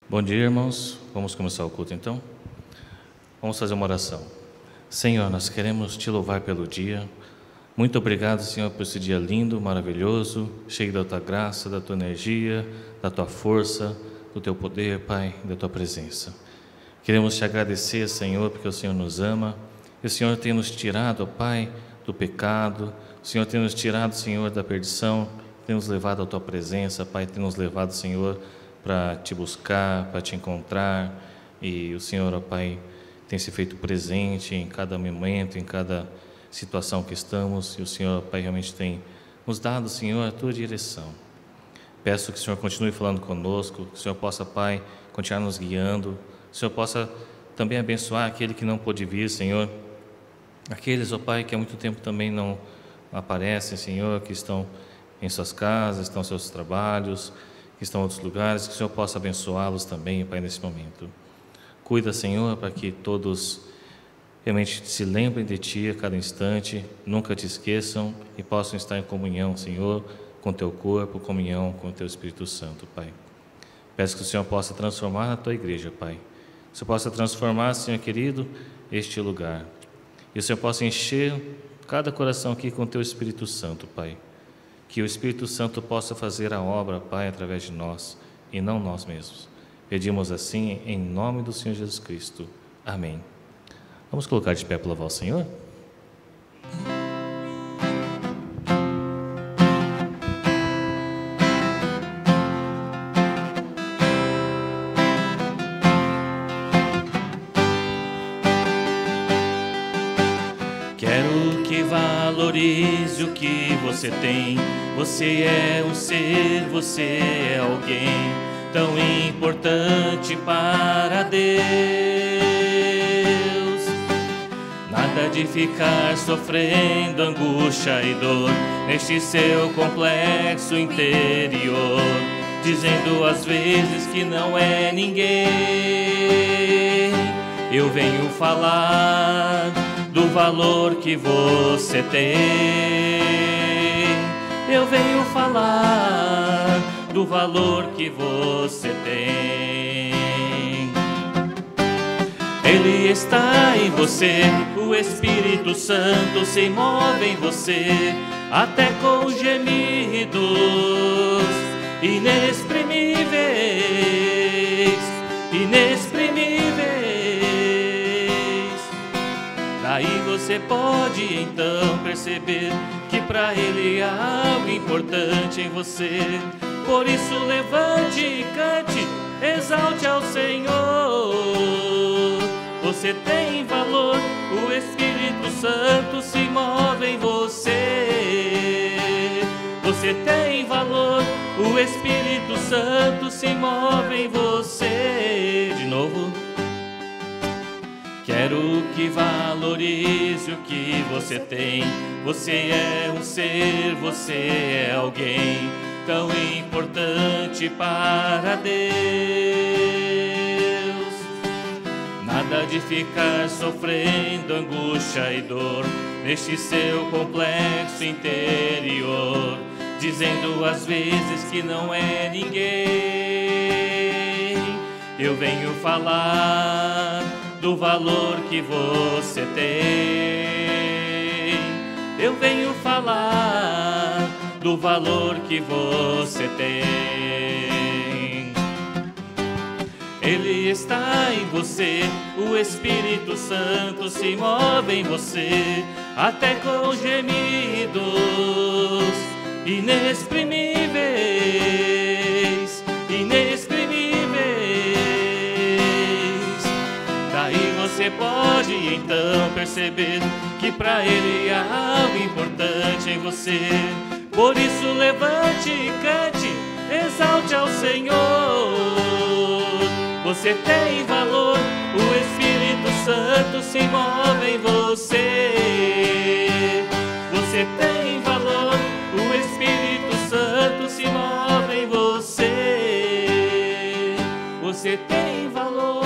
Bom dia, irmãos. Vamos começar o culto então? Vamos fazer uma oração. Senhor, nós queremos te louvar pelo dia. Muito obrigado, Senhor, por esse dia lindo, maravilhoso, cheio da tua graça, da tua energia, da tua força, do teu poder, Pai, da tua presença. Queremos te agradecer, Senhor, porque o Senhor nos ama. E o Senhor tem nos tirado, Pai, do pecado. O Senhor tem nos tirado, Senhor, da perdição. Tem nos levado à tua presença, Pai. Tem nos levado, Senhor, para te buscar, para te encontrar, e o Senhor, ó Pai, tem se feito presente em cada momento, em cada situação que estamos, e o Senhor, ó Pai, realmente tem nos dado, Senhor, a tua direção. Peço que o Senhor continue falando conosco, que o Senhor possa, Pai, continuar nos guiando, que o Senhor possa também abençoar aquele que não pôde vir, Senhor, aqueles, ó Pai, que há muito tempo também não aparecem, Senhor, que estão em suas casas, estão em seus trabalhos, que estão em outros lugares, que o Senhor possa abençoá-los também, Pai, nesse momento. Cuida, Senhor, para que todos realmente se lembrem de Ti a cada instante, nunca te esqueçam e possam estar em comunhão, Senhor, com Teu corpo, comunhão com o Teu Espírito Santo, Pai. Peço que o Senhor possa transformar a Tua igreja, Pai. Que o Senhor possa transformar, Senhor querido, este lugar. E o Senhor possa encher cada coração aqui com o Teu Espírito Santo, Pai. Que o Espírito Santo possa fazer a obra, Pai, através de nós, e não nós mesmos. Pedimos assim, em nome do Senhor Jesus Cristo. Amém. Vamos colocar de pé para louvar o Senhor? Quero que valorize o que você tem. Você é um ser, você é alguém tão importante para Deus. Nada de ficar sofrendo angústia e dor neste seu complexo interior, dizendo às vezes que não é ninguém. Eu venho falar do valor que você tem. Eu venho falar do valor que você tem. Ele está em você, o Espírito Santo se move em você, até com gemidos inexprimíveis, inexprimíveis. Daí você pode então perceber que para Ele há algo importante em você. Por isso levante e cante, exalte ao Senhor. Você tem valor, o Espírito Santo se move em você. Você tem valor, o Espírito Santo se move em você. De novo. Quero que valorize o que você tem. Você é um ser, você é alguém tão importante para Deus. Nada de ficar sofrendo angústia e dor neste seu complexo interior, dizendo às vezes que não é ninguém. Eu venho falar do valor que você tem. Eu venho falar do valor que você tem. Ele está em você, o Espírito Santo se move em você, até com gemidos inexprimíveis, inexprimíveis. Daí você pode então perceber que para Ele há algo importante em você. Por isso levante e cante, exalte ao Senhor. Você tem valor, o Espírito Santo se move em você. Você tem valor, o Espírito Santo se move em você. Você tem valor.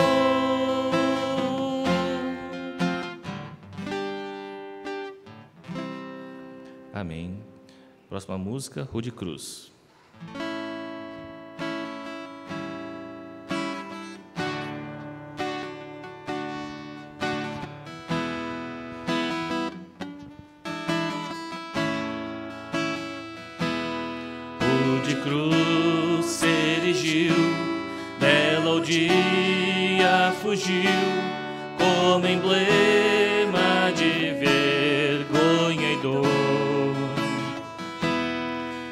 Amém. Próxima música, Rude Cruz. de cruz se erigiu, dela o dia fugiu, como emblema de vergonha e dor.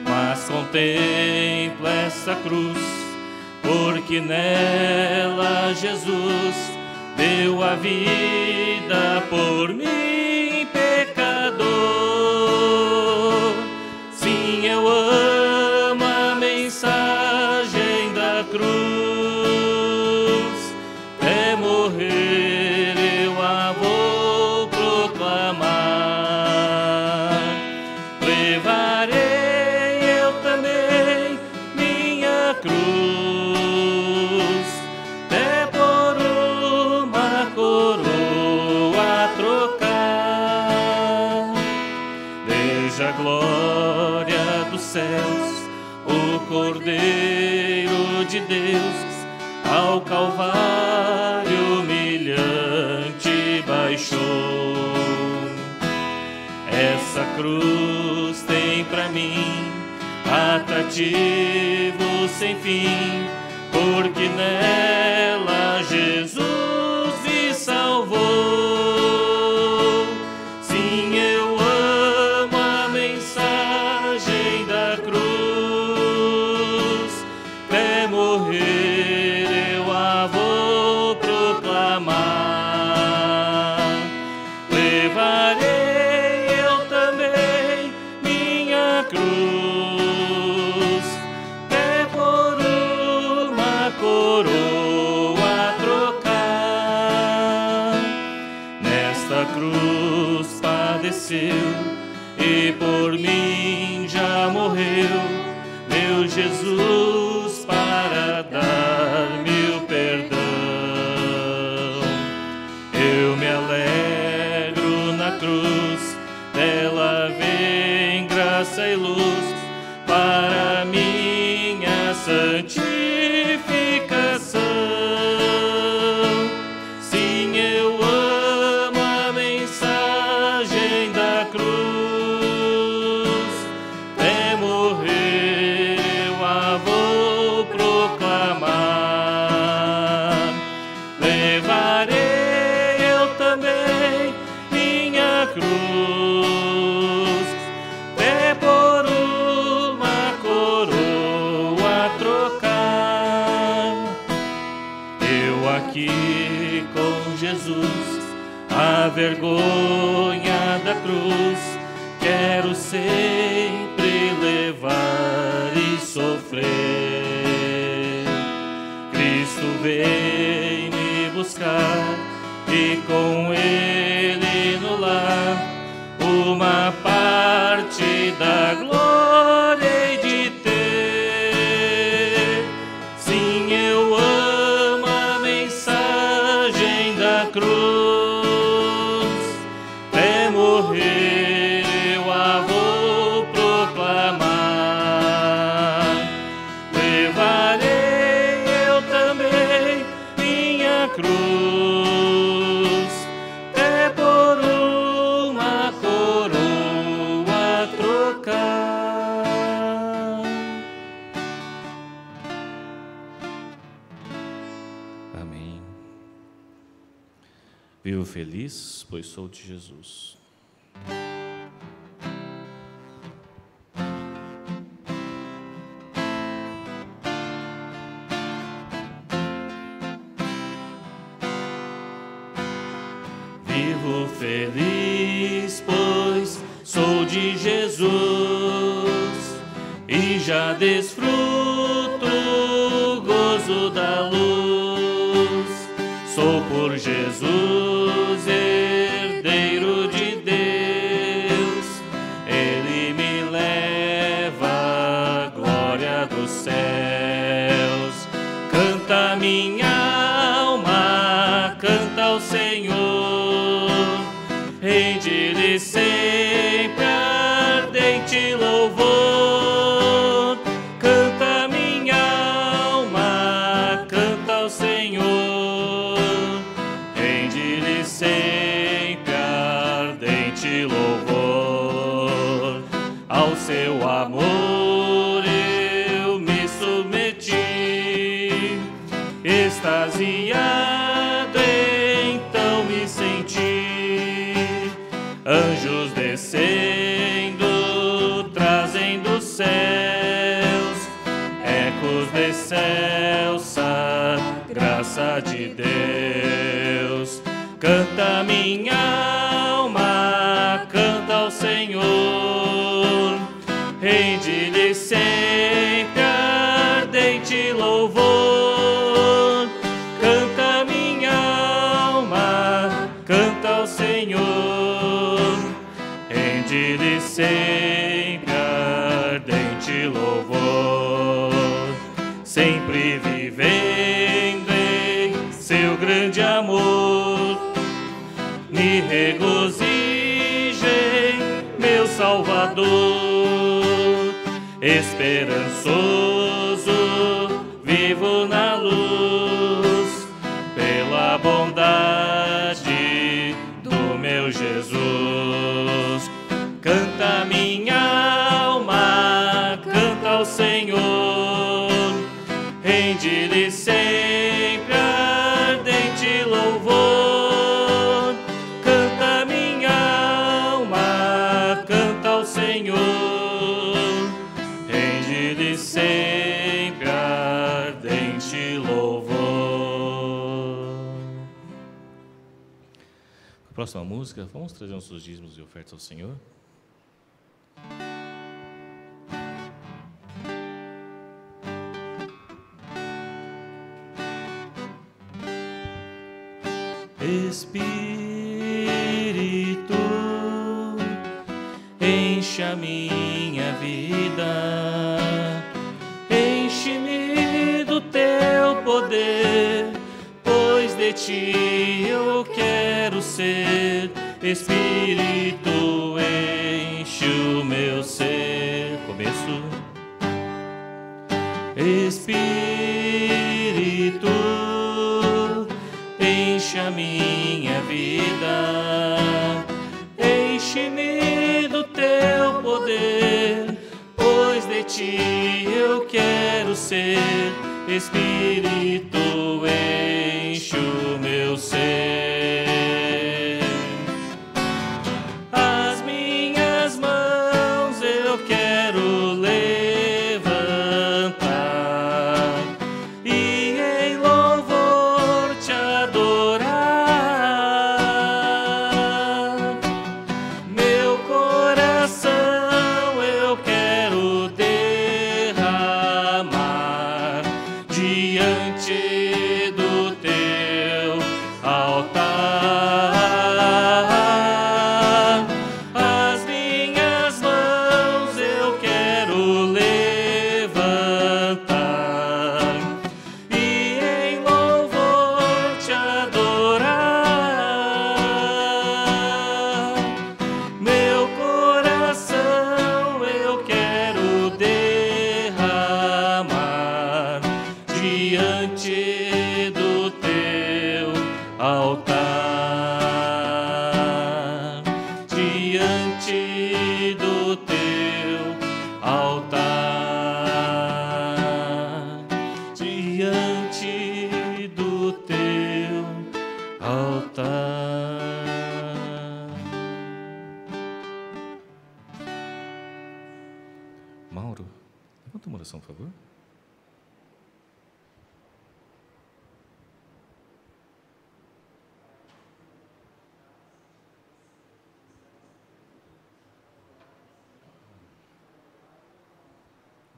Mas contempla essa cruz, porque nela Jesus deu a vida por mim, pecador. Sim, eu amo a mensagem da cruz, até morrer eu a vou proclamar. Levarei eu também minha cruz, até por uma coroa trocar. Desde a glória dos céus, o Cordeiro de Deus ao Calvário humilhante baixou. Essa cruz tem pra mim atrativo sem fim, porque nela Jesus me salvou. Sim, eu amo a mensagem da cruz, até morrer eu a vou proclamar. Levarei eu também minha cruz, até por uma coroa trocar. Nesta cruz padeceu e por mim já morreu meu Jesus para dar-me o perdão. Eu me alegro na cruz, dela vem graça e luz para minha santificação. Sim, eu amo a mensagem da cruz, até morrer eu a vou proclamar. Levarei eu também minha cruz, até por uma coroa trocar. Eu aqui com Jesus, a vergonha da cruz, quero sempre levar e sofrer. Cristo vem me buscar e com Ele no lar uma parte da glória hei de ter. Sim, eu amo a mensagem da cruz, até morrer eu a vou proclamar. Levarei eu também minha cruz, até por uma coroa trocar. Amém. Vivo feliz, pois sou de Jesus. Vivo feliz, pois sou de Jesus, e já desfruto o gozo da luz. Sou por Jesus herdeiro de Deus, Ele me leva à glória dos céus. Canta minha alma, canta ao Senhor, rende-lhe sempre ardente louvor. Canta minha alma, canta ao Senhor, rende-lhe sempre ardente louvor. Ao seu amor extasiado então me senti, anjos descendo, trazendo céus, ecos de excelsa graça de Deus. Canta minha alma, canta ao Senhor, rende-lhe sempre ardente louvor. Canta minha alma, canta ao Senhor, rende-lhe sempre ardente louvor. Sempre vivendo em seu grande amor, me regozijei, meu Salvador. Esperançoso, vivo na luz, pela bondade do meu Jesus. Canta minha alma, canta ao Senhor, rende-lhe sempre ardente louvor. Canta minha alma, canta ao Senhor, rende-lhe sempre ardente louvor. Próxima música, vamos trazer nossos dízimos e ofertas ao Senhor. Espírito, enche a minha vida, enche-me do teu poder, pois de ti eu quero ser. Espírito, enche o meu ser. Começo. Espírito, enche a minha vida, enche-me do teu poder, pois de ti eu quero ser. Espírito, enche o meu ser. As minhas mãos eu quero levantar e em louvor te adorar. Meu coração eu quero derramar diante do teu altar. As minhas mãos eu quero levantar e em louvor te adorar. Meu coração eu quero derramar diante do teu altar, diante do teu altar, diante do teu altar. Mauro, levanta uma oração, por favor.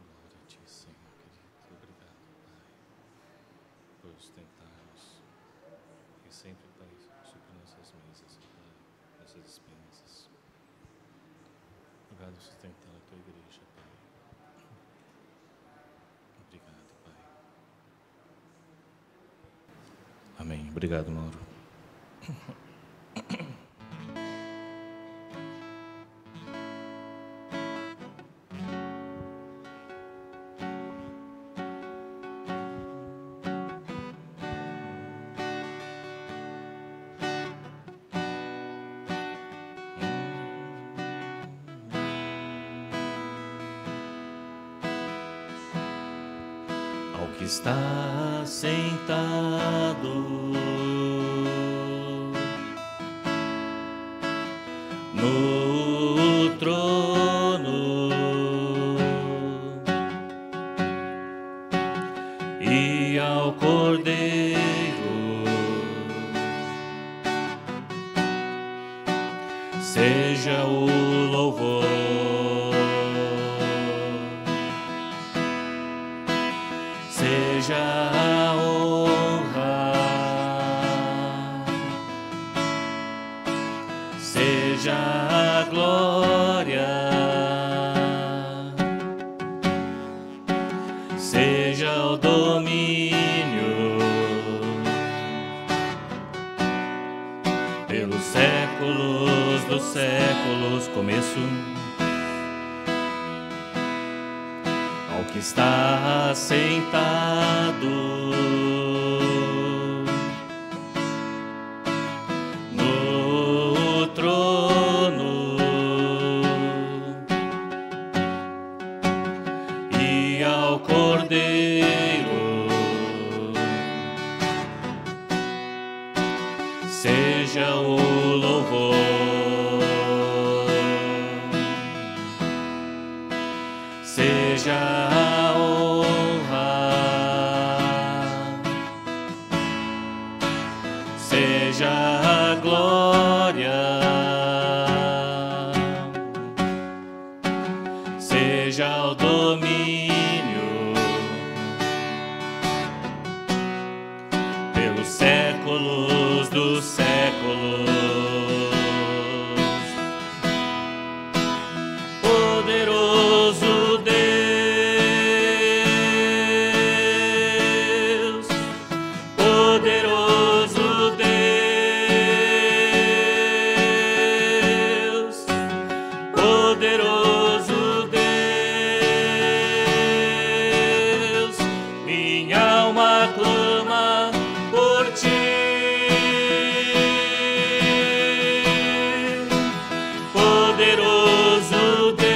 Glória a ti, Senhor querido. Obrigado, Pai, por sustentar-nos e sempre, Pai, suprir nossas mesas, Pai, nossas despensas. Obrigado por sustentar a tua igreja, Pai. Obrigado, Pai. Amém. Obrigado, Mauro. ao que está sentado no trono e ao Cordeiro seja o louvor, seja a honra, seja a glória, seja o domínio pelos séculos dos séculos. Começo ao que está sentado no trono e ao Cordeiro seja o louvor, seja a honra, seja a glória, seja o domínio pelos séculos dos séculos. Poderoso Deus, poderoso Deus, poderoso Deus, minha alma clama por ti. Poderoso Deus,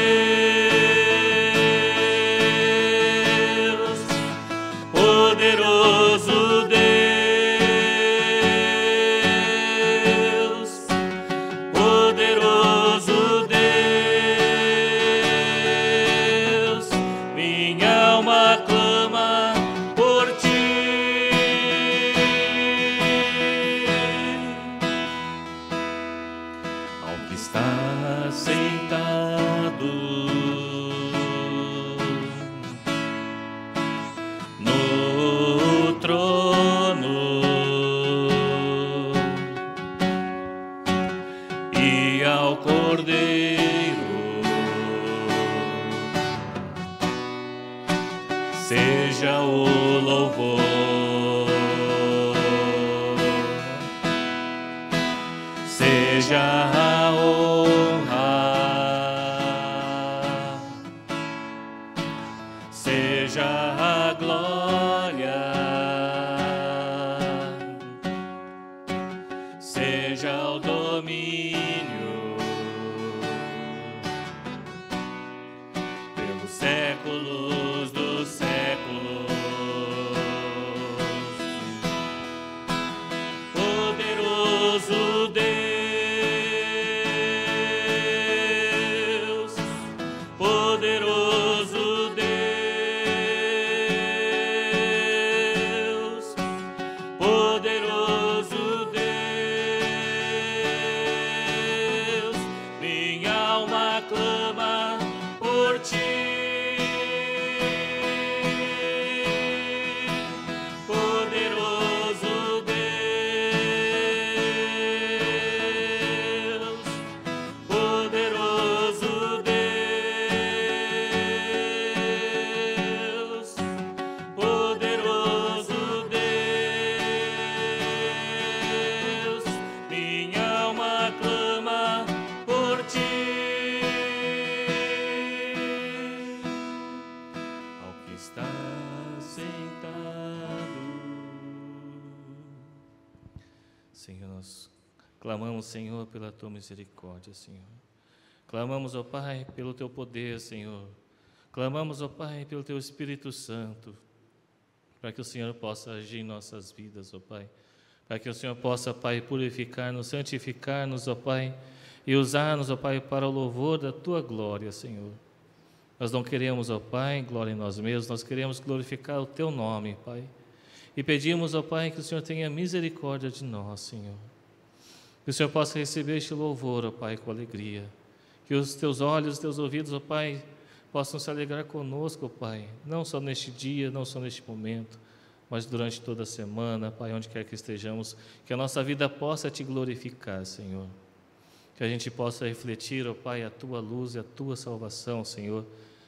poderoso Deus, poderoso Deus, minha alma clama por ti. Ao que está sentado no trono e ao Cordeiro seja o louvor, seja a honra, seja a glória, seja o domínio pelos séculos dos séculos. Poderoso Deus, poderoso Deus, poderoso Deus, minha alma clama por ti. Poderoso Deus, poderoso Deus, poderoso Deus, minha alma clama por ti. Ao que está sentado. Senhor, nós clamamos, Senhor, pela tua misericórdia, Senhor. Clamamos, ó Pai, pelo teu poder, Senhor. Clamamos, ó Pai, pelo teu Espírito Santo. para que o Senhor possa agir em nossas vidas, ó Pai. Para que o Senhor possa, Pai, purificar-nos, santificar-nos, ó Pai, e usar-nos, ó Pai, para o louvor da Tua glória, Senhor. Nós não queremos, ó Pai, glória em nós mesmos, nós queremos glorificar o Teu nome, Pai. E pedimos, ó Pai, que o Senhor tenha misericórdia de nós, Senhor. Que o Senhor possa receber este louvor, ó Pai, com alegria. Que os Teus olhos, os Teus ouvidos, ó Pai, possam se alegrar conosco, ó Pai. Não só neste dia, não só neste momento, mas durante toda a semana, Pai, onde quer que estejamos. Que a nossa vida possa Te glorificar, Senhor. Que a gente possa refletir, ó Pai, a Tua luz e a Tua salvação, Senhor.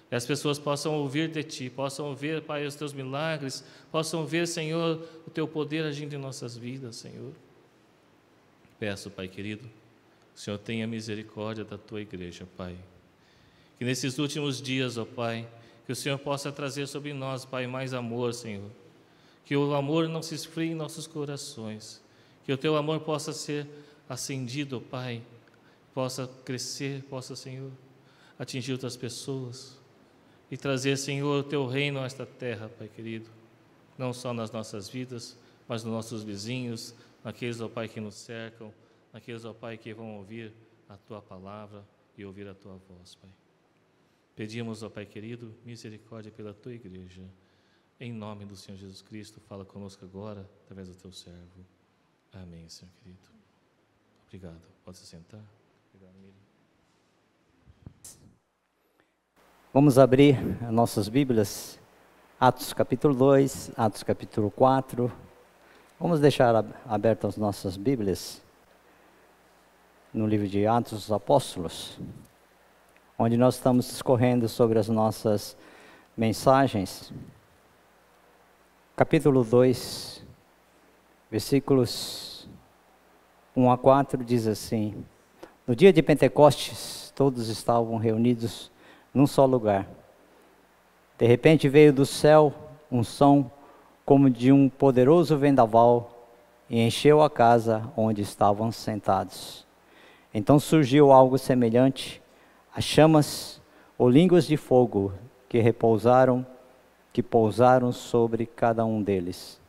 E as pessoas possam ouvir de Ti, possam ver, Pai, os Teus milagres, possam ver, Senhor, o Teu poder agindo em nossas vidas, Senhor. Peço, Pai querido, que o Senhor tenha misericórdia da Tua igreja, Pai. Que nesses últimos dias, ó Pai, que o Senhor possa trazer sobre nós, Pai, mais amor, Senhor. Que o amor não se esfrie em nossos corações. Que o Teu amor possa ser acendido, ó Pai, possa crescer, possa, Senhor, atingir outras pessoas. E trazer, Senhor, o Teu reino a esta terra, Pai querido, não só nas nossas vidas, mas nos nossos vizinhos, naqueles, ó Pai, que nos cercam, naqueles, ó Pai, que vão ouvir a Tua palavra e ouvir a Tua voz, Pai. Pedimos, ó Pai querido, misericórdia pela Tua igreja. Em nome do Senhor Jesus Cristo, fala conosco agora, através do Teu servo. Amém, Senhor querido. Obrigado. Pode se sentar. Obrigado, Miriam. Vamos abrir as nossas Bíblias, Atos capítulo 2, Atos capítulo 4. Vamos deixar abertas as nossas Bíblias no livro de Atos dos Apóstolos, onde nós estamos discorrendo sobre as nossas mensagens. Capítulo 2, versículos 1 a 4 diz assim: No dia de Pentecostes, todos estavam reunidos num só lugar. De repente veio do céu um som como de um poderoso vendaval e encheu a casa onde estavam sentados. Então surgiu algo semelhante a chamas ou línguas de fogo que pousaram sobre cada um deles.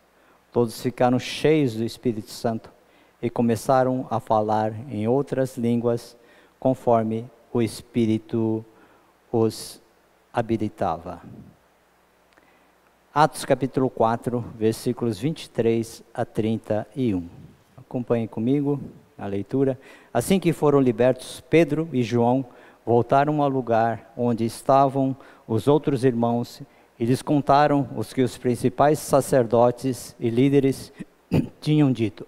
Todos ficaram cheios do Espírito Santo e começaram a falar em outras línguas conforme o Espírito os habilitava. Atos capítulo 4, versículos 23 a 31. Acompanhe comigo a leitura. Assim que foram libertos, Pedro e João voltaram ao lugar onde estavam os outros irmãos e lhes contaram os que os principais sacerdotes e líderes tinham dito.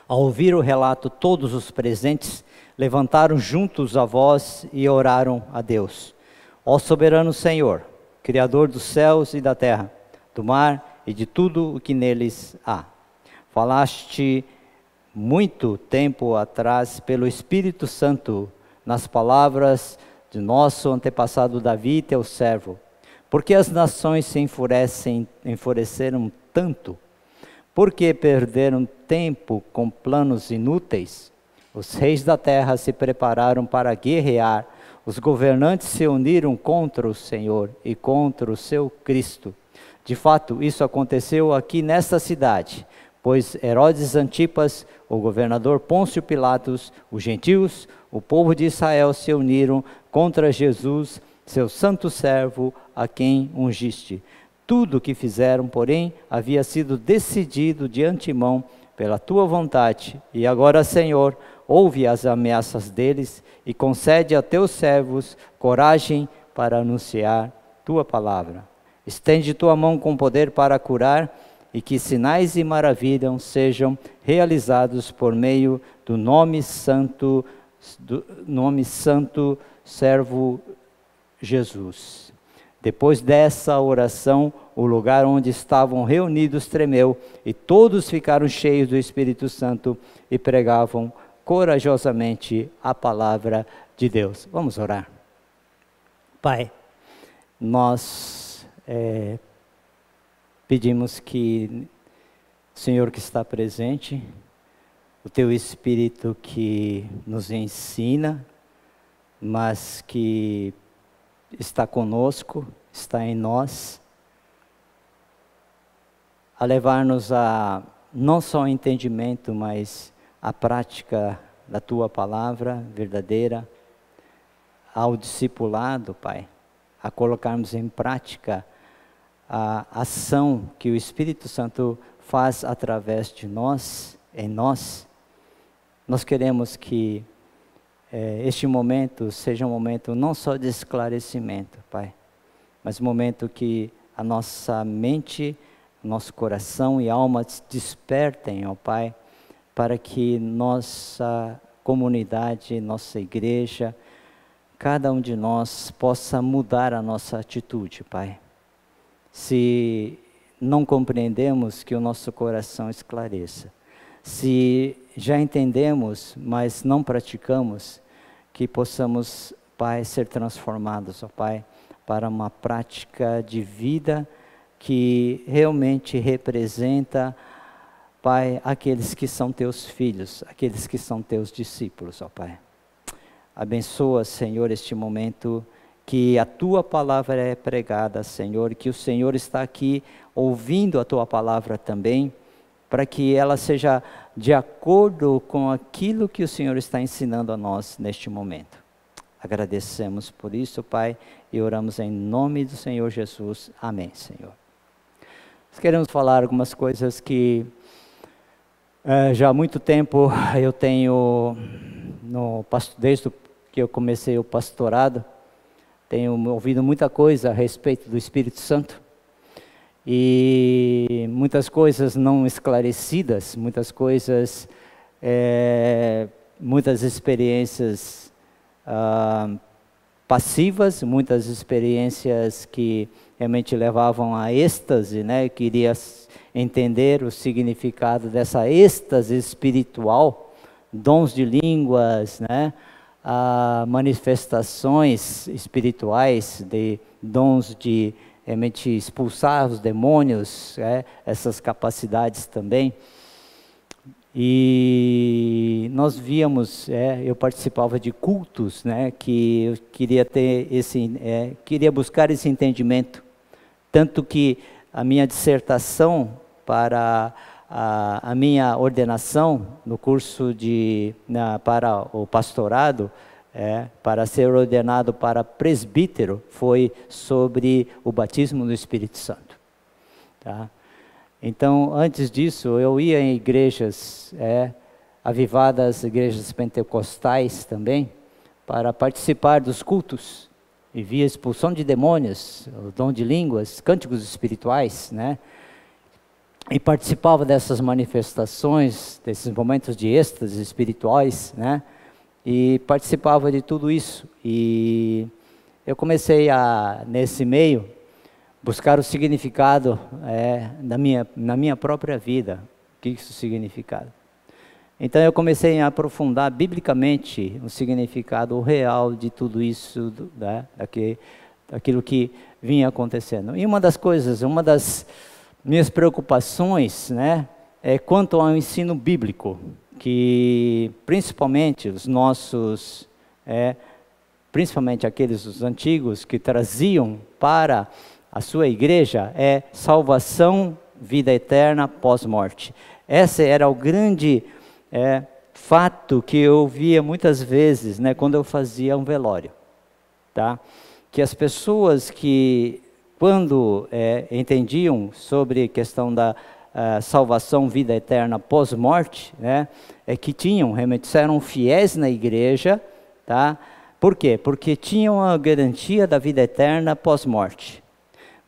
Ao ouvir o relato, todos os presentes levantaram juntos a voz e oraram a Deus. Ó soberano Senhor, Criador dos céus e da terra, do mar e de tudo o que neles há. Falaste muito tempo atrás pelo Espírito Santo nas palavras de nosso antepassado Davi, teu servo. Porque as nações se enfureceram tanto? Porque perderam tempo com planos inúteis? Os reis da terra se prepararam para guerrear, os governantes se uniram contra o Senhor e contra o seu Cristo. De fato, isso aconteceu aqui nesta cidade, pois Herodes Antipas, o governador Pôncio Pilatos, os gentios, o povo de Israel se uniram contra Jesus, seu santo servo, a quem ungiste. Tudo o que fizeram, porém, havia sido decidido de antemão pela tua vontade. E agora, Senhor, ouve as ameaças deles e concede a teus servos coragem para anunciar tua palavra. Estende tua mão com poder para curar e que sinais e maravilhas sejam realizados por meio do nome santo servo Jesus. Depois dessa oração, o lugar onde estavam reunidos tremeu e todos ficaram cheios do Espírito Santo e pregavam corajosamente a palavra de Deus. Vamos orar. Pai, nós pedimos que o Senhor que está presente, o Teu Espírito que nos ensina, mas que está conosco, está em nós, a levar-nos a não só o entendimento, mas a prática da Tua palavra verdadeira, ao discipulado, Pai, a colocarmos em prática a ação que o Espírito Santo faz através de nós, em nós. Nós queremos que este momento seja um momento não só de esclarecimento, Pai, mas um momento que a nossa mente, nosso coração e alma despertem, ó Pai, para que nossa comunidade, nossa igreja, cada um de nós possa mudar a nossa atitude, Pai. Se não compreendemos, que o nosso coração esclareça. Se já entendemos, mas não praticamos, que possamos, Pai, ser transformados, ó Pai, para uma prática de vida que realmente representa, Pai, aqueles que são Teus filhos, aqueles que são Teus discípulos, ó Pai. Abençoa, Senhor, este momento que a Tua palavra é pregada, Senhor, que o Senhor está aqui ouvindo a Tua palavra também, para que ela seja de acordo com aquilo que o Senhor está ensinando a nós neste momento. Agradecemos por isso, Pai, e oramos em nome do Senhor Jesus. Amém, Senhor. Nós queremos falar algumas coisas que já há muito tempo eu tenho, desde que eu comecei o pastorado, tenho ouvido muita coisa a respeito do Espírito Santo, e muitas coisas não esclarecidas, muitas coisas, muitas experiências passivas, muitas experiências que realmente levavam a êxtase, né? Queria entender o significado dessa êxtase espiritual, dons de línguas, né? Manifestações espirituais, de dons de realmente expulsar os demônios, essas capacidades também. E nós víamos, eu participava de cultos, né, que eu queria ter queria buscar esse entendimento, tanto que a minha dissertação para a minha ordenação no curso para o pastorado, para ser ordenado para presbítero, foi sobre o batismo do Espírito Santo, tá? Então, antes disso, eu ia em igrejas avivadas, igrejas pentecostais também, para participar dos cultos, e via expulsão de demônios, o dom de línguas, cânticos espirituais, né? E participava dessas manifestações, desses momentos de êxtase espirituais, né? E participava de tudo isso. E eu comecei nesse meio, buscar o significado na minha própria vida. O que isso significado? Então eu comecei a aprofundar biblicamente o significado real de tudo isso, daquilo que vinha acontecendo. E uma das minhas preocupações, né, é quanto ao ensino bíblico, que principalmente os nossos, principalmente aqueles dos antigos que traziam para a sua igreja, salvação, vida eterna pós-morte. Esse era o grande fato que eu via muitas vezes, né, quando eu fazia um velório, tá? Que as pessoas que, quando entendiam sobre a questão da salvação, vida eterna pós-morte, né, que realmente eram fiéis na igreja, tá? Por quê? Porque tinham a garantia da vida eterna pós-morte.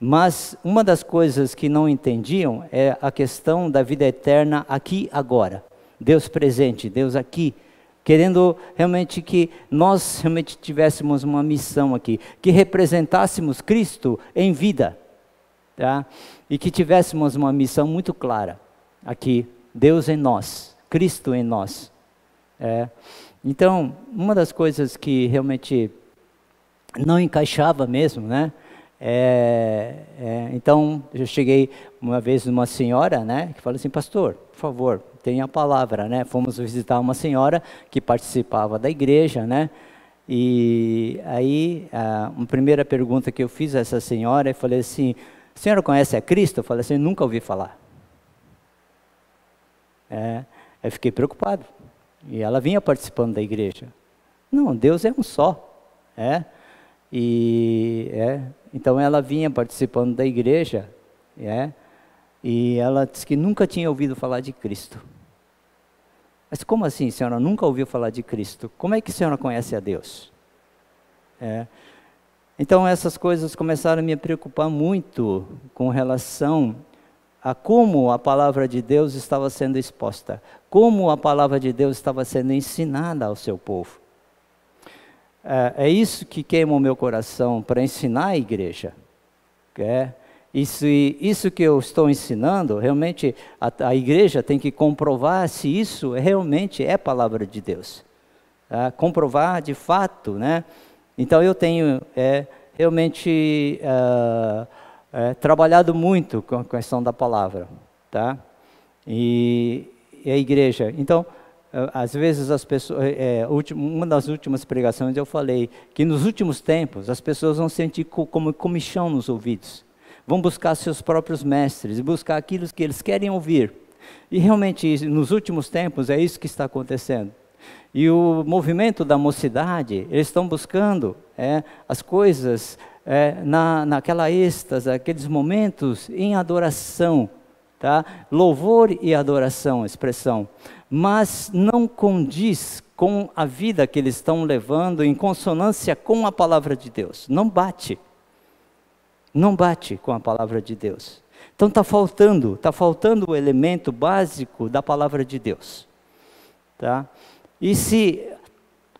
Mas uma das coisas que não entendiam é a questão da vida eterna aqui agora. Deus presente, Deus aqui, querendo realmente que nós realmente tivéssemos uma missão aqui, que representássemos Cristo em vida, tá? E que tivéssemos uma missão muito clara aqui, Deus em nós, Cristo em nós. Então, uma das coisas que realmente não encaixava mesmo, né? Então, eu cheguei uma vez numa senhora, né, que falou assim: pastor, por favor, tenha a palavra, né? Fomos visitar uma senhora que participava da igreja, né? E aí, a primeira pergunta que eu fiz a essa senhora, eu falei assim: a senhora conhece a Cristo? Eu falei assim: nunca ouvi falar. Eu fiquei preocupado. E ela vinha participando da igreja. Não, Deus é um só. Então ela vinha participando da igreja, e ela disse que nunca tinha ouvido falar de Cristo. Mas como assim, senhora nunca ouviu falar de Cristo? Como é que a senhora conhece a Deus? Então essas coisas começaram a me preocupar muito com relação a como a palavra de Deus estava sendo exposta, como a palavra de Deus estava sendo ensinada ao seu povo. É isso que queima o meu coração para ensinar a igreja. Isso que eu estou ensinando, realmente a igreja tem que comprovar se isso realmente é palavra de Deus. Comprovar de fato, né? Então eu tenho realmente trabalhado muito com a questão da palavra, tá? E a igreja, então, às vezes as pessoas, uma das últimas pregações eu falei que nos últimos tempos as pessoas vão sentir como comichão nos ouvidos, vão buscar seus próprios mestres, buscar aquilo que eles querem ouvir, e realmente nos últimos tempos é isso que está acontecendo. E o movimento da mocidade, eles estão buscando as coisas naquela êxtase, aqueles momentos em adoração, tá? Louvor e adoração, expressão, mas não condiz com a vida que eles estão levando em consonância com a palavra de Deus, não bate com a palavra de Deus. Então está faltando o elemento básico da palavra de Deus, tá? E se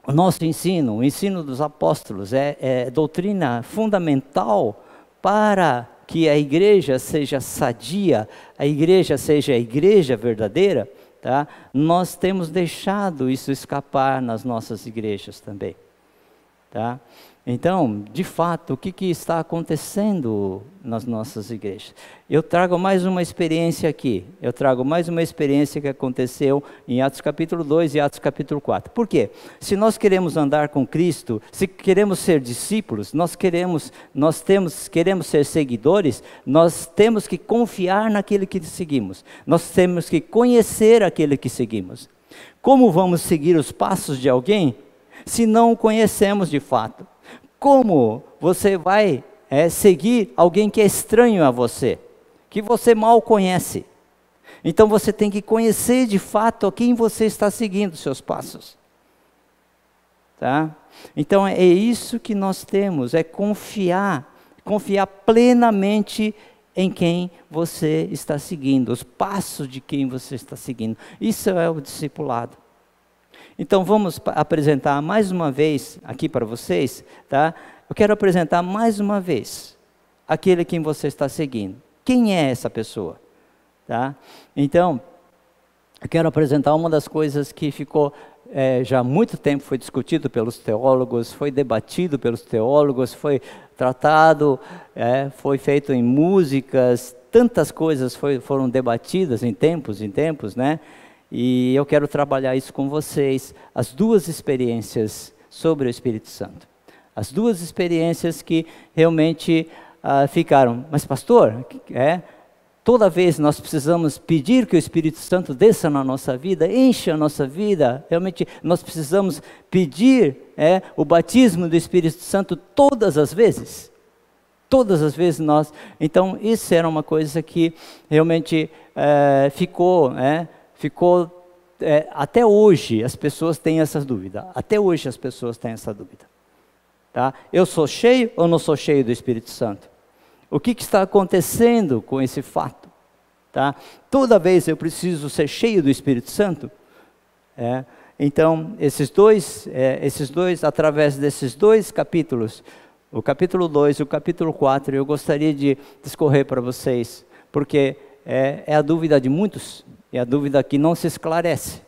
o nosso ensino, o ensino dos apóstolos é doutrina fundamental para que a igreja seja sadia, a igreja seja a igreja verdadeira, tá? Nós temos deixado isso escapar nas nossas igrejas também, tá? Então, de fato, o que está acontecendo nas nossas igrejas? Eu trago mais uma experiência aqui. Eu trago mais uma experiência que aconteceu em Atos capítulo 2 e Atos capítulo 4. Por quê? Se nós queremos andar com Cristo, se queremos ser discípulos, queremos ser seguidores, nós temos que confiar naquele que seguimos. Nós temos que conhecer aquele que seguimos. Como vamos seguir os passos de alguém se não o conhecemos de fato? Como você vai seguir alguém que é estranho a você, que você mal conhece? Então você tem que conhecer de fato a quem você está seguindo os seus passos, tá? Então é isso que nós temos, confiar plenamente em quem você está seguindo, os passos de quem você está seguindo. Isso é o discipulado. Então vamos apresentar mais uma vez aqui para vocês, tá? Eu quero apresentar mais uma vez aquele quem você está seguindo. Quem é essa pessoa? Tá? Então, eu quero apresentar uma das coisas que ficou já há muito tempo, foi discutido pelos teólogos, foi debatido pelos teólogos, foi tratado, foi feito em músicas, tantas coisas foram debatidas em tempos, né? E eu quero trabalhar isso com vocês, as duas experiências sobre o Espírito Santo. As duas experiências que realmente ficaram. Mas pastor, toda vez nós precisamos pedir que o Espírito Santo desça na nossa vida, encha a nossa vida. Realmente nós precisamos pedir o batismo do Espírito Santo todas as vezes. Todas as vezes nós. Então isso era uma coisa que realmente ficou até hoje as pessoas têm essa dúvida. Até hoje as pessoas têm essa dúvida. Tá? Eu sou cheio ou não sou cheio do Espírito Santo? O que está acontecendo com esse fato? Tá? Toda vez eu preciso ser cheio do Espírito Santo? Então, esses dois, através desses dois capítulos, o capítulo 2 e o capítulo 4, eu gostaria de discorrer para vocês, porque é a dúvida de muitos. É a dúvida que não se esclarece,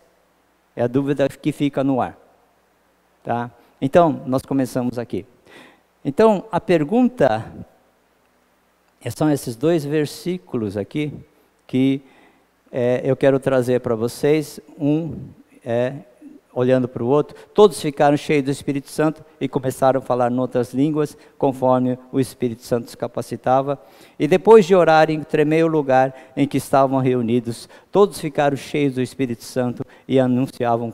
é a dúvida que fica no ar, tá? Então, nós começamos aqui. Então, a pergunta, são esses dois versículos aqui, que eu quero trazer para vocês. olhando para o outro, todos ficaram cheios do Espírito Santo e começaram a falar em outras línguas, conforme o Espírito Santo os capacitava. E depois de orarem, tremeu o lugar em que estavam reunidos, todos ficaram cheios do Espírito Santo e anunciavam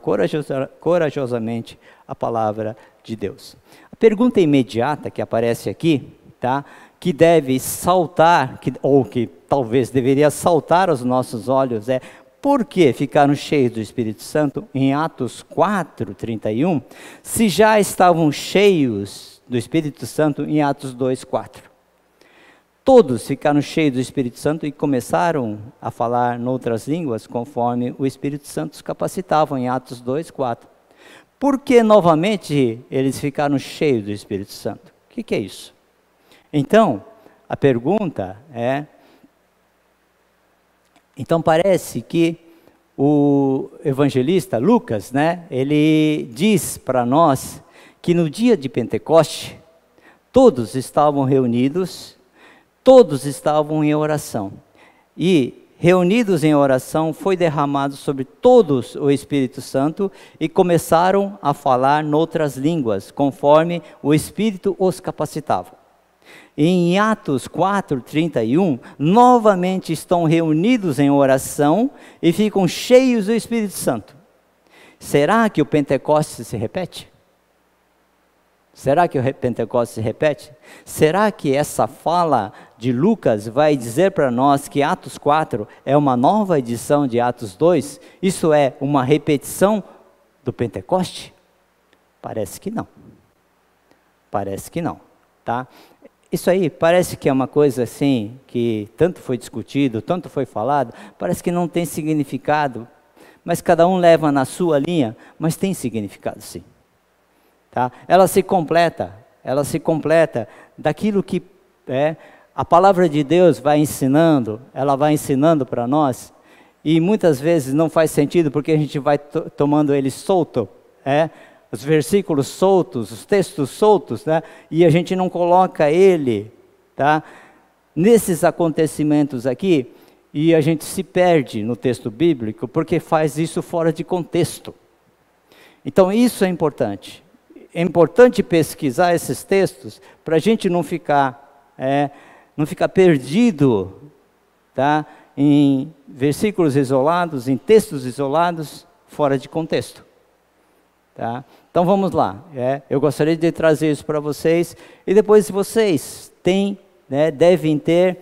corajosamente a palavra de Deus. A pergunta imediata que aparece aqui, tá? Que deve saltar, ou que talvez deveria saltar aos nossos olhos é: por que ficaram cheios do Espírito Santo em Atos 4:31, se já estavam cheios do Espírito Santo em Atos 2:4? Todos ficaram cheios do Espírito Santo e começaram a falar em outras línguas, conforme o Espírito Santo os capacitava em Atos 2:4. Por que novamente eles ficaram cheios do Espírito Santo? O que é isso? Então, a pergunta é... Então parece que o evangelista Lucas, né, ele diz para nós que no dia de Pentecoste, todos estavam reunidos, todos estavam em oração. E reunidos em oração, foi derramado sobre todos o Espírito Santo e começaram a falar noutras línguas, conforme o Espírito os capacitava. Em Atos 4:31, novamente estão reunidos em oração e ficam cheios do Espírito Santo. Será que o Pentecostes se repete? Será que o Pentecostes se repete? Será que essa fala de Lucas vai dizer para nós que Atos 4 é uma nova edição de Atos 2? Isso é uma repetição do Pentecoste? Parece que não. Parece que não, tá? Isso aí parece que é uma coisa assim, que tanto foi discutido, tanto foi falado, parece que não tem significado, mas cada um leva na sua linha, mas tem significado sim. Tá? Ela se completa daquilo que a palavra de Deus vai ensinando, ela vai ensinando para nós, e muitas vezes não faz sentido, porque a gente vai tomando ele solto, os versículos soltos, os textos soltos, né? E a gente não coloca ele, tá? Nesses acontecimentos aqui, e a gente se perde no texto bíblico, porque faz isso fora de contexto. Então isso é importante. É importante pesquisar esses textos, para a gente não ficar perdido, tá? Em versículos isolados, em textos isolados, fora de contexto. Tá? Então vamos lá, eu gostaria de trazer isso para vocês, e depois vocês têm, devem ter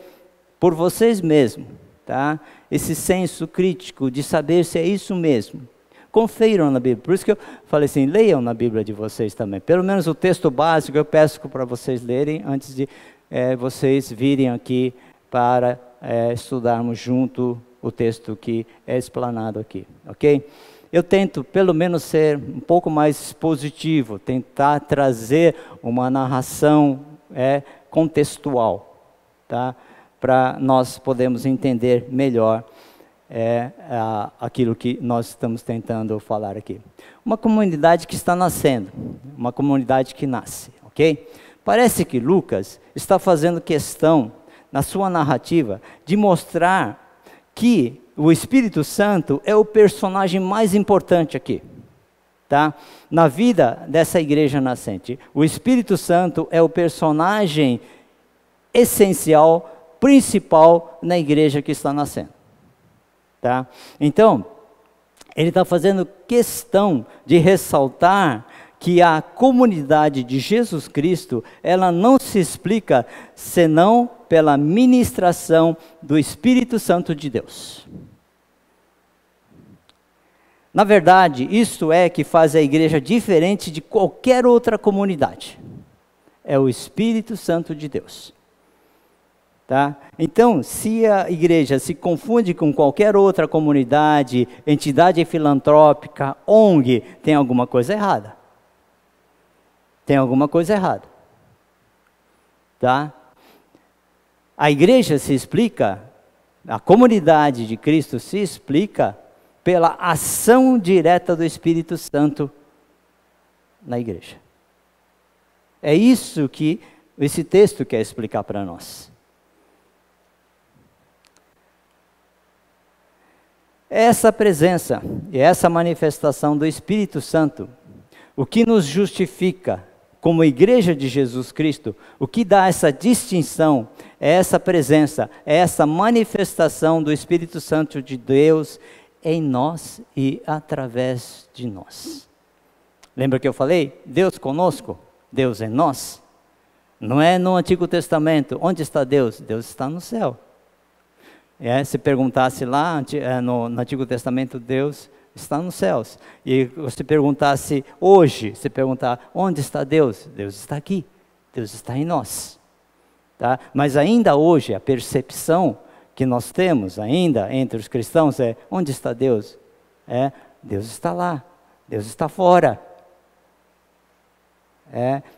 por vocês mesmos, tá? Esse senso crítico de saber se é isso mesmo. Confiram na Bíblia, por isso que eu falei assim, leiam na Bíblia de vocês também, pelo menos o texto básico eu peço para vocês lerem, antes de vocês virem aqui para estudarmos junto o texto que é explanado aqui, ok? Eu tento, pelo menos, ser um pouco mais expositivo, tentar trazer uma narração contextual, tá? Para nós podermos entender melhor aquilo que nós estamos tentando falar aqui. Uma comunidade que está nascendo, uma comunidade que nasce, ok? Parece que Lucas está fazendo questão, na sua narrativa, de mostrar que o Espírito Santo é o personagem mais importante aqui, tá? Na vida dessa igreja nascente. O Espírito Santo é o personagem essencial, principal na igreja que está nascendo, tá? Então, ele está fazendo questão de ressaltar que a comunidade de Jesus Cristo, ela não se explica senão pela ministração do Espírito Santo de Deus. Na verdade, isso é que faz a igreja diferente de qualquer outra comunidade. É o Espírito Santo de Deus. Tá? Então, se a igreja se confunde com qualquer outra comunidade, entidade filantrópica, ONG, tem alguma coisa errada. Tem alguma coisa errada. Tá? A igreja se explica, a comunidade de Cristo se explica pela ação direta do Espírito Santo na igreja. É isso que esse texto quer explicar para nós. Essa presença e essa manifestação do Espírito Santo, o que nos justifica como igreja de Jesus Cristo, o que dá essa distinção, é essa presença, é essa manifestação do Espírito Santo de Deus em nós e através de nós. Lembra que eu falei? Deus conosco, Deus em nós. Não é no Antigo Testamento. Onde está Deus? Deus está no céu. Se perguntasse lá no Antigo Testamento, Deus está nos céus. E se perguntasse hoje, se perguntar onde está Deus? Deus está aqui. Deus está em nós. Tá? Mas ainda hoje, a percepção que nós temos ainda entre os cristãos é: onde está Deus? Deus está lá. Deus está fora.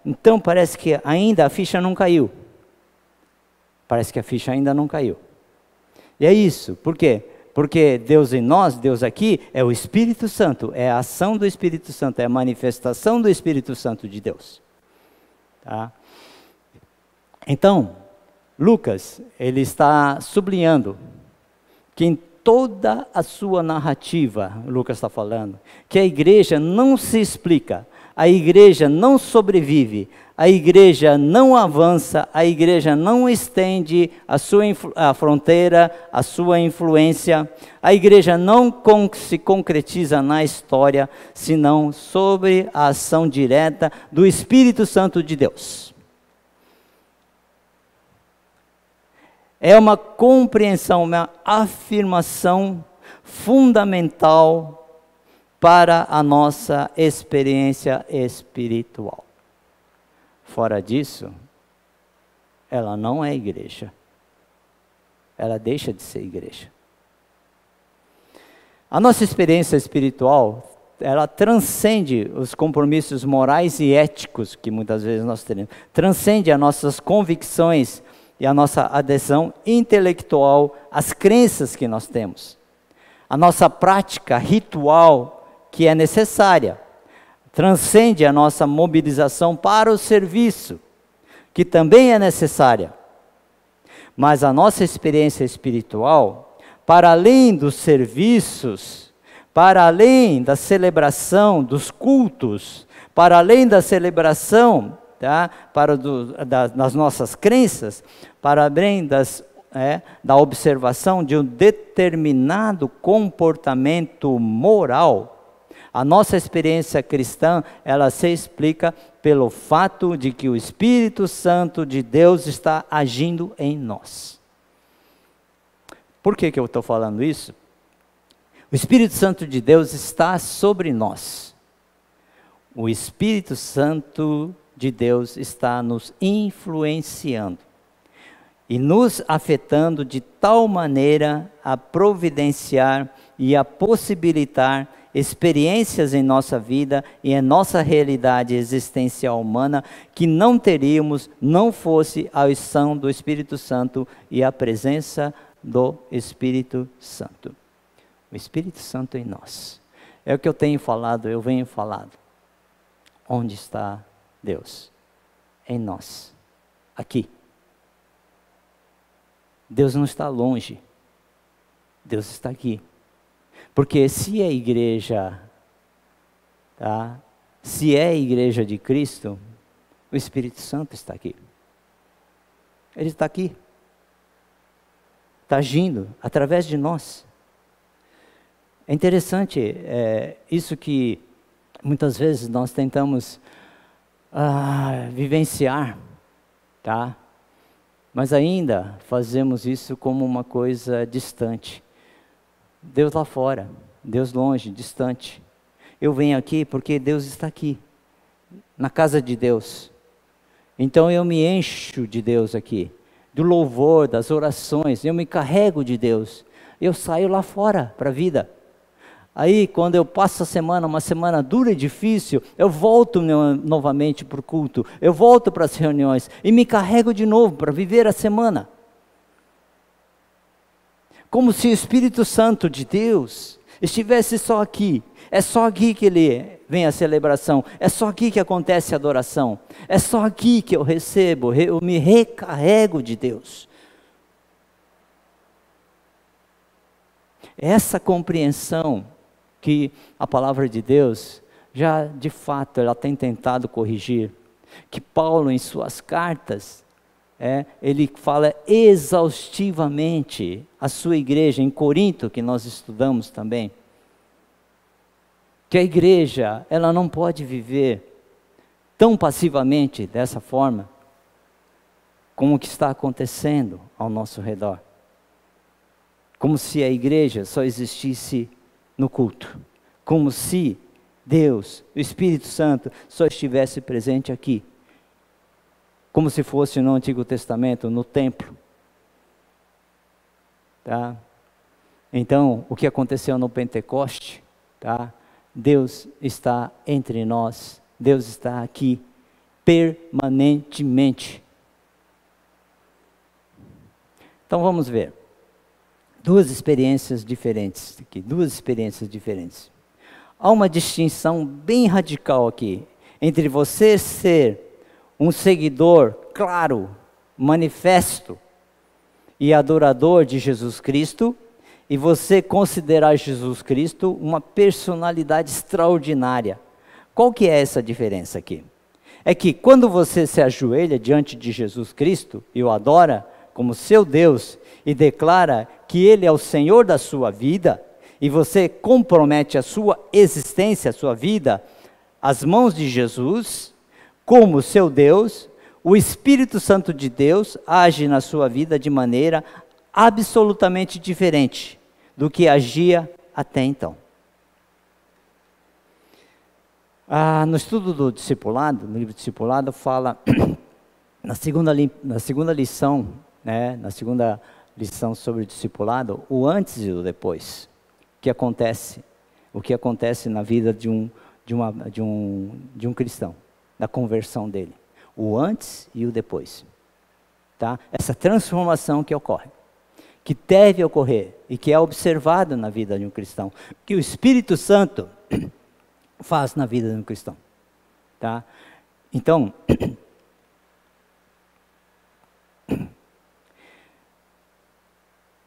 Então parece que ainda a ficha não caiu. Parece que a ficha ainda não caiu. E é isso. Por quê? Porque Deus em nós, Deus aqui, é o Espírito Santo. É a ação do Espírito Santo. É a manifestação do Espírito Santo de Deus. Tá? Então, Lucas, ele está sublinhando que em toda a sua narrativa, Lucas está falando, que a igreja não se explica. A igreja não sobrevive, a igreja não avança, a igreja não estende a fronteira, a sua influência, a igreja não se concretiza na história, senão sobre a ação direta do Espírito Santo de Deus. É uma compreensão, uma afirmação fundamental para a nossa experiência espiritual. Fora disso, ela não é igreja. Ela deixa de ser igreja. A nossa experiência espiritual, ela transcende os compromissos morais e éticos que muitas vezes nós teremos. Transcende as nossas convicções e a nossa adesão intelectual às crenças que nós temos. A nossa prática ritual que é necessária, transcende a nossa mobilização para o serviço, que também é necessária. Mas a nossa experiência espiritual, para além dos serviços, para além da celebração dos cultos, para além da celebração das nossas crenças, para além da observação de um determinado comportamento moral, a nossa experiência cristã, ela se explica pelo fato de que o Espírito Santo de Deus está agindo em nós. Por que eu estou falando isso? O Espírito Santo de Deus está sobre nós. O Espírito Santo de Deus está nos influenciando e nos afetando de tal maneira a providenciar e a possibilitar experiências em nossa vida e em nossa realidade existencial humana que não teríamos, não fosse a ação do Espírito Santo e a presença do Espírito Santo. O Espírito Santo em nós. É o que eu tenho falado, eu venho falado. Onde está Deus? Em nós. Aqui. Deus não está longe. Deus está aqui. Porque se é igreja, se é a igreja de Cristo, o Espírito Santo está aqui. Ele está aqui. Está agindo através de nós. É interessante isso que muitas vezes nós tentamos vivenciar, tá? Mas ainda fazemos isso como uma coisa distante. Deus lá fora, Deus longe, distante. Eu venho aqui porque Deus está aqui, na casa de Deus. Então eu me encho de Deus aqui, do louvor, das orações, eu me carrego de Deus. Eu saio lá fora para a vida. Aí quando eu passo a semana, uma semana dura e difícil, eu volto novamente para o culto, eu volto para as reuniões e me carrego de novo para viver a semana. Como se o Espírito Santo de Deus estivesse só aqui. É só aqui que vem a celebração. É só aqui que acontece a adoração. É só aqui que eu recebo, eu me recarrego de Deus. Essa compreensão que a palavra de Deus já de fato ela tem tentado corrigir, que Paulo em suas cartas, ele fala exaustivamente à sua igreja em Corinto, que nós estudamos também, que a igreja ela não pode viver tão passivamente dessa forma, como o que está acontecendo ao nosso redor. Como se a igreja só existisse no culto. Como se Deus, o Espírito Santo, só estivesse presente aqui. Como se fosse no Antigo Testamento, no templo. Tá? Então, o que aconteceu no Pentecoste, tá? Deus está entre nós. Deus está aqui permanentemente. Então vamos ver. Duas experiências diferentes aqui, duas experiências diferentes. Há uma distinção bem radical aqui, entre você ser um seguidor claro, manifesto e adorador de Jesus Cristo, e você considerar Jesus Cristo uma personalidade extraordinária. Qual que é essa diferença aqui? É que quando você se ajoelha diante de Jesus Cristo e o adora como seu Deus e declara que Ele é o Senhor da sua vida, e você compromete a sua existência, a sua vida, às mãos de Jesus, como seu Deus, o Espírito Santo de Deus age na sua vida de maneira absolutamente diferente do que agia até então. No estudo do discipulado, no livro Discipulado, fala, na segunda lição, na segunda lição sobre o discipulado, o antes e o depois. O que acontece na vida de um cristão, da conversão dele. O antes e o depois. Tá? Essa transformação que ocorre, que deve ocorrer e que é observado na vida de um cristão, que o Espírito Santo faz na vida de um cristão. Tá? Então,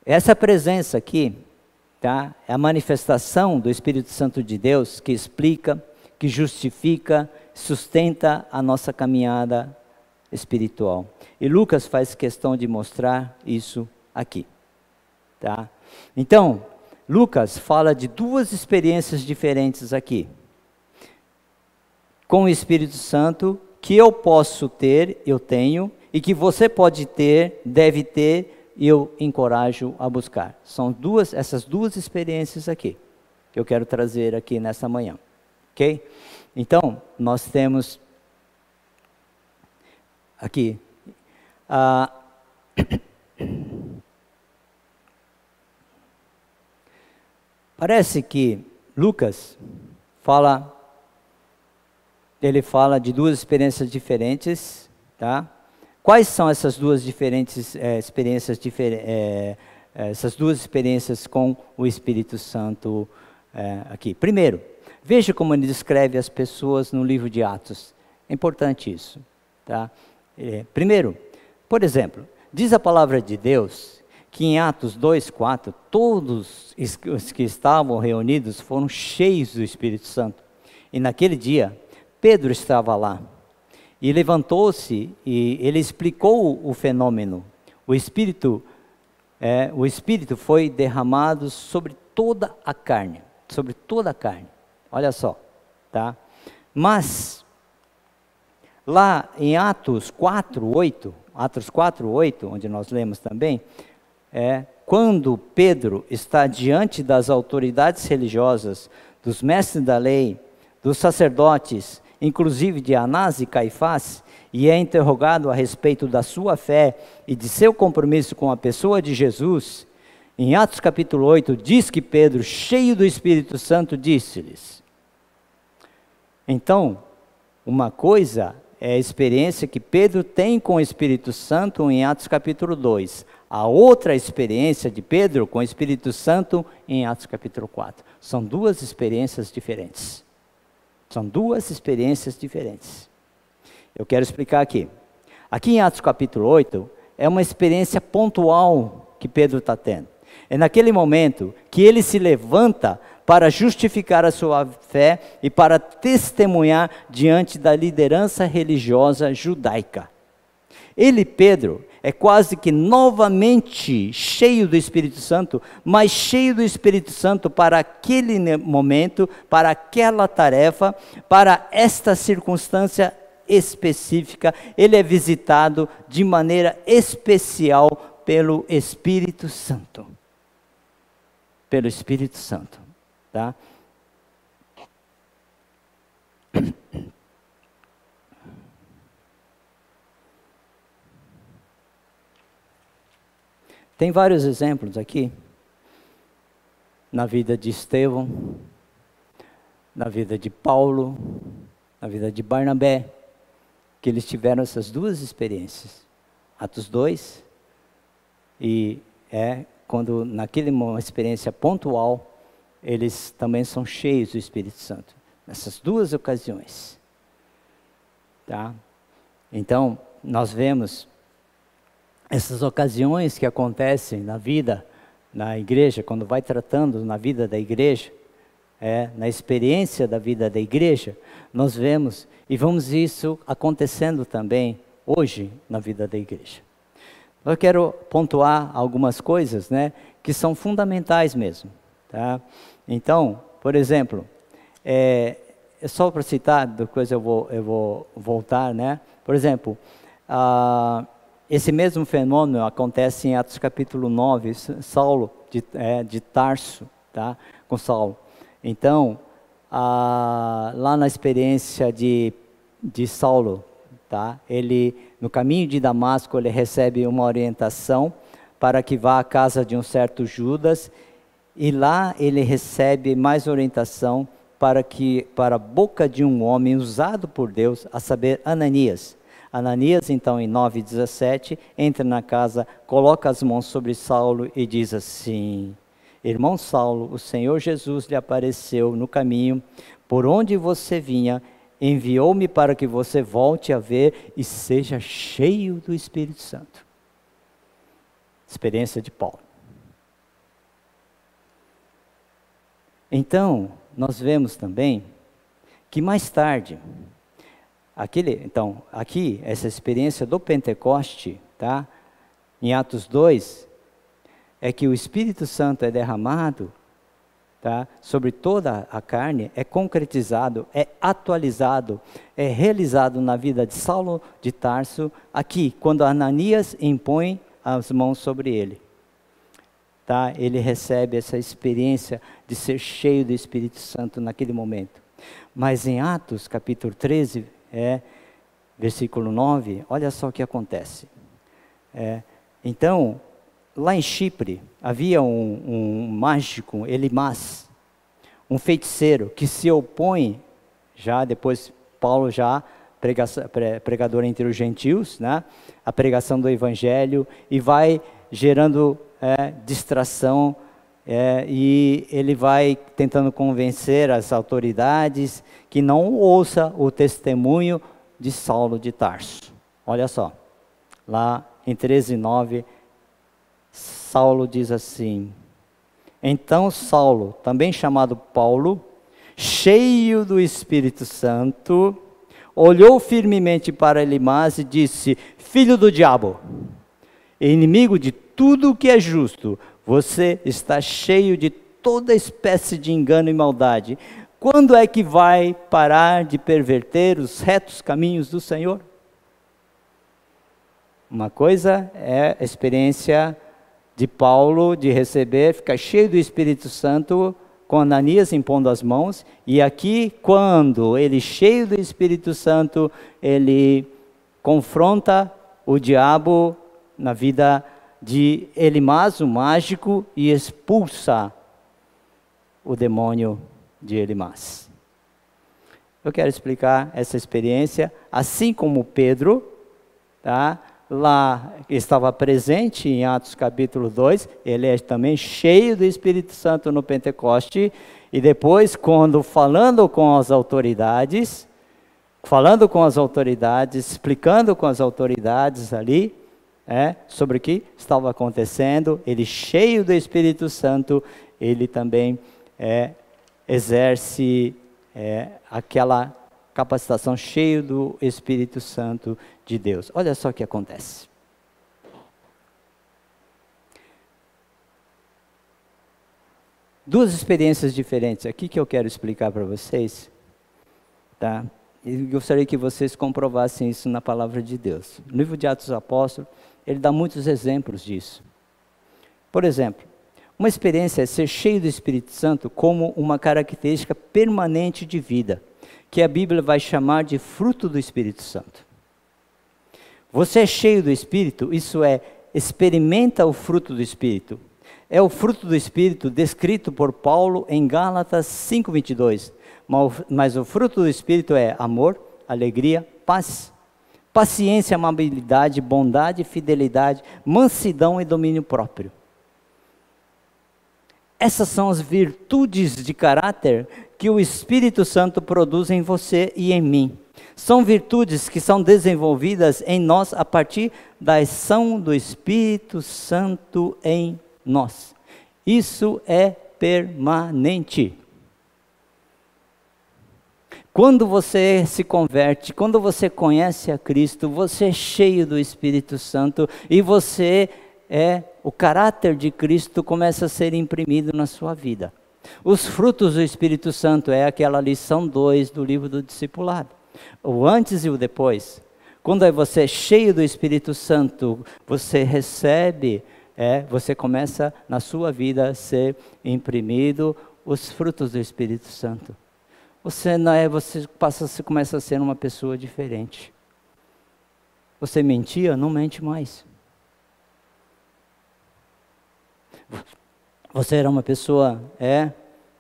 essa presença aqui, tá, é a manifestação do Espírito Santo de Deus que explica, que justifica, sustenta a nossa caminhada espiritual. E Lucas faz questão de mostrar isso aqui. Tá? Então, Lucas fala de duas experiências diferentes aqui. Com o Espírito Santo, que eu posso ter, eu tenho, e que você pode ter, deve ter, e eu encorajo a buscar. São essas duas experiências aqui, que eu quero trazer aqui nessa manhã. Ok? Então, nós temos aqui, parece que Lucas ele fala de duas experiências diferentes, tá? Quais são essas duas diferentes essas duas experiências com o Espírito Santo aqui? Primeiro, veja como ele descreve as pessoas no livro de Atos. É importante isso, tá? Primeiro, por exemplo, diz a palavra de Deus que em Atos 2:4 todos os que estavam reunidos foram cheios do Espírito Santo. E naquele dia Pedro estava lá, e levantou-se e ele explicou o fenômeno. O Espírito foi derramado sobre toda a carne, olha só, tá? Mas, lá em Atos 4:8, onde nós lemos também, quando Pedro está diante das autoridades religiosas, dos mestres da lei, dos sacerdotes, inclusive de Anás e Caifás, e é interrogado a respeito da sua fé e de seu compromisso com a pessoa de Jesus, em Atos capítulo 8, diz que Pedro, cheio do Espírito Santo, disse-lhes. Então, uma coisa é a experiência que Pedro tem com o Espírito Santo em Atos capítulo 2. A outra experiência de Pedro com o Espírito Santo em Atos capítulo 4. São duas experiências diferentes. Eu quero explicar aqui. Aqui em Atos capítulo 8, é uma experiência pontual que Pedro está tendo. É naquele momento que ele se levanta para justificar a sua fé e para testemunhar diante da liderança religiosa judaica. Ele, Pedro, é quase que novamente cheio do Espírito Santo, mas cheio do Espírito Santo para aquele momento, para aquela tarefa, para esta circunstância específica. Ele é visitado de maneira especial pelo Espírito Santo. Pelo Espírito Santo, tá? Tem vários exemplos aqui, na vida de Estevão, na vida de Paulo, na vida de Barnabé, que eles tiveram essas duas experiências. Atos 2, e quando uma experiência pontual, eles também são cheios do Espírito Santo, nessas duas ocasiões. Tá? Então, nós vemos essas ocasiões que acontecem na vida, na igreja, quando vai tratando na vida da igreja, na experiência da vida da igreja, nós vemos e vamos isso acontecendo também hoje na vida da igreja. Eu quero pontuar algumas coisas, né, que são fundamentais mesmo. Tá? Então, por exemplo, só para citar, depois eu vou voltar, né? Por exemplo, esse mesmo fenômeno acontece em Atos capítulo 9, Saulo de Tarso, tá? Com Saulo. Então, lá na experiência de Saulo, tá? Ele, no caminho de Damasco, ele recebe uma orientação para que vá à casa de um certo Judas, e lá ele recebe mais orientação para a boca de um homem usado por Deus, a saber, Ananias. Ananias, então, em 9:17, entra na casa, coloca as mãos sobre Saulo e diz assim: irmão Saulo, o Senhor Jesus lhe apareceu no caminho, por onde você vinha, enviou-me para que você volte a ver e seja cheio do Espírito Santo. Experiência de Paulo. Então, nós vemos também que mais tarde, aqui, essa experiência do Pentecoste, tá? Em Atos 2, é que o Espírito Santo é derramado, tá? Sobre toda a carne, é concretizado, é atualizado, é realizado na vida de Saulo de Tarso, aqui, quando Ananias impõe as mãos sobre ele. Tá? Ele recebe essa experiência de ser cheio do Espírito Santo naquele momento. Mas em Atos capítulo 13, versículo 9, olha só o que acontece. Então, lá em Chipre, havia um mágico, Elimas, um feiticeiro, que se opõe, já depois Paulo pregador entre os gentios, né? A pregação do Evangelho, e vai gerando distração, e ele vai tentando convencer as autoridades que não ouça o testemunho de Saulo de Tarso. Olha só, lá em 13:9, Saulo diz assim: então Saulo, também chamado Paulo, cheio do Espírito Santo, olhou firmemente para Elimas e disse: filho do diabo, inimigo de tudo o que é justo, você está cheio de toda espécie de engano e maldade. Quando é que vai parar de perverter os retos caminhos do Senhor? Uma coisa é a experiência de Paulo de receber, ficar cheio do Espírito Santo, com Ananias impondo as mãos, e aqui, quando ele, cheio do Espírito Santo, ele confronta o diabo na vida de Elimas, o mágico, e expulsa o demônio de Elimas. Eu quero explicar essa experiência, assim como Pedro, tá? Lá estava presente em Atos capítulo 2, ele é também cheio do Espírito Santo no Pentecoste, e depois, quando falando com as autoridades, explicando com as autoridades ali, sobre o que estava acontecendo. Ele, cheio do Espírito Santo, ele também exerce aquela capacitação, cheio do Espírito Santo de Deus. Olha só o que acontece. Duas experiências diferentes aqui que eu quero explicar para vocês, tá? E gostaria que vocês comprovassem isso na palavra de Deus. No livro de Atos dos Apóstolos, ele dá muitos exemplos disso. Por exemplo, uma experiência é ser cheio do Espírito Santo como uma característica permanente de vida, que a Bíblia vai chamar de fruto do Espírito Santo. Você é cheio do Espírito, isso é, experimenta o fruto do Espírito. É o fruto do Espírito descrito por Paulo em Gálatas 5:22. Mas o fruto do Espírito é amor, alegria, paz, paciência, amabilidade, bondade, fidelidade, mansidão e domínio próprio. Essas são as virtudes de caráter que o Espírito Santo produz em você e em mim. São virtudes que são desenvolvidas em nós a partir da ação do Espírito Santo em nós. Isso é permanente. Quando você se converte, quando você conhece a Cristo, você é cheio do Espírito Santo e o caráter de Cristo começa a ser imprimido na sua vida. Os frutos do Espírito Santo é aquela lição 2 do livro do discipulado. O antes e o depois. Quando você é cheio do Espírito Santo, você recebe, você começa na sua vida a ser imprimido os frutos do Espírito Santo. Você começa a ser uma pessoa diferente. Você mentia, não mente mais. Você era uma pessoa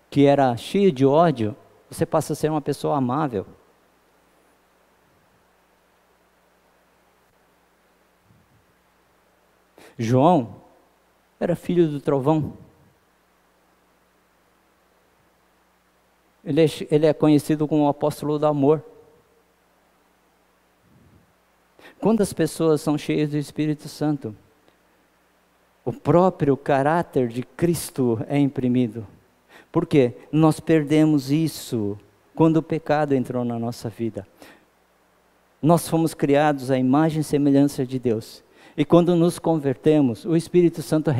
que era cheia de ódio, você passa a ser uma pessoa amável. João era filho do trovão. Ele é conhecido como o apóstolo do amor. Quantas pessoas são cheias do Espírito Santo? O próprio caráter de Cristo é imprimido. Por quê? Nós perdemos isso quando o pecado entrou na nossa vida. Nós fomos criados à imagem e semelhança de Deus. E quando nos convertemos, o Espírito Santo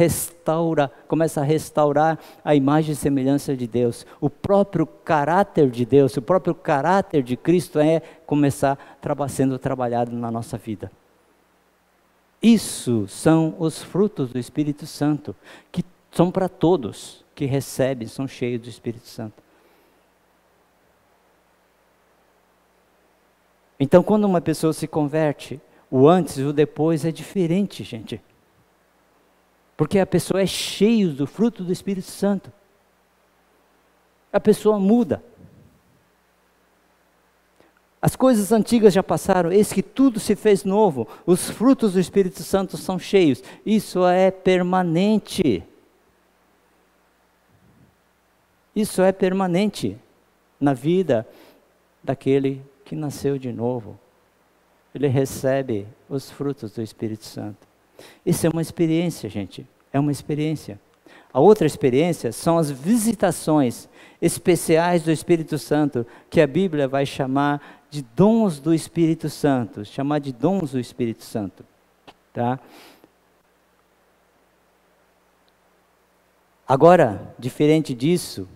começa a restaurar a imagem e semelhança de Deus. O próprio caráter de Deus, o próprio caráter de Cristo começar sendo trabalhado na nossa vida. Isso são os frutos do Espírito Santo, que são para todos que recebem, são cheios do Espírito Santo. Então, quando uma pessoa se converte, o antes e o depois é diferente, gente. Porque a pessoa é cheia do fruto do Espírito Santo. A pessoa muda. As coisas antigas já passaram, eis que tudo se fez novo. Os frutos do Espírito Santo são cheios. Isso é permanente. Isso é permanente na vida daquele que nasceu de novo. Ele recebe os frutos do Espírito Santo. Isso é uma experiência, gente. É uma experiência. A outra experiência são as visitações especiais do Espírito Santo, que a Bíblia vai chamar de dons do Espírito Santo. Chamar de dons do Espírito Santo. Tá? Agora, diferente disso,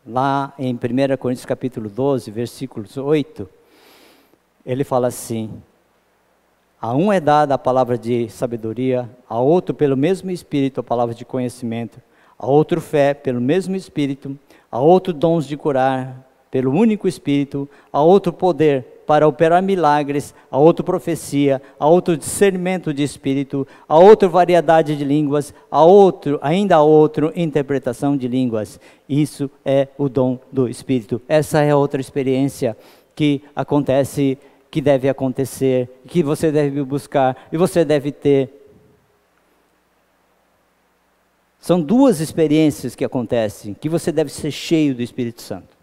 lá em 1 Coríntios capítulo 12, versículos 8, ele fala assim: a um é dada a palavra de sabedoria, a outro pelo mesmo Espírito a palavra de conhecimento, a outro fé pelo mesmo Espírito, a outro dons de curar pelo único Espírito, a outro poder para operar milagres, a outro profecia, a outro discernimento de Espírito, a outro variedade de línguas, ainda a outro interpretação de línguas. Isso é o dom do Espírito. Essa é outra experiência que acontece, que deve acontecer, que você deve buscar e você deve ter. São duas experiências que acontecem, que você deve ser cheio do Espírito Santo.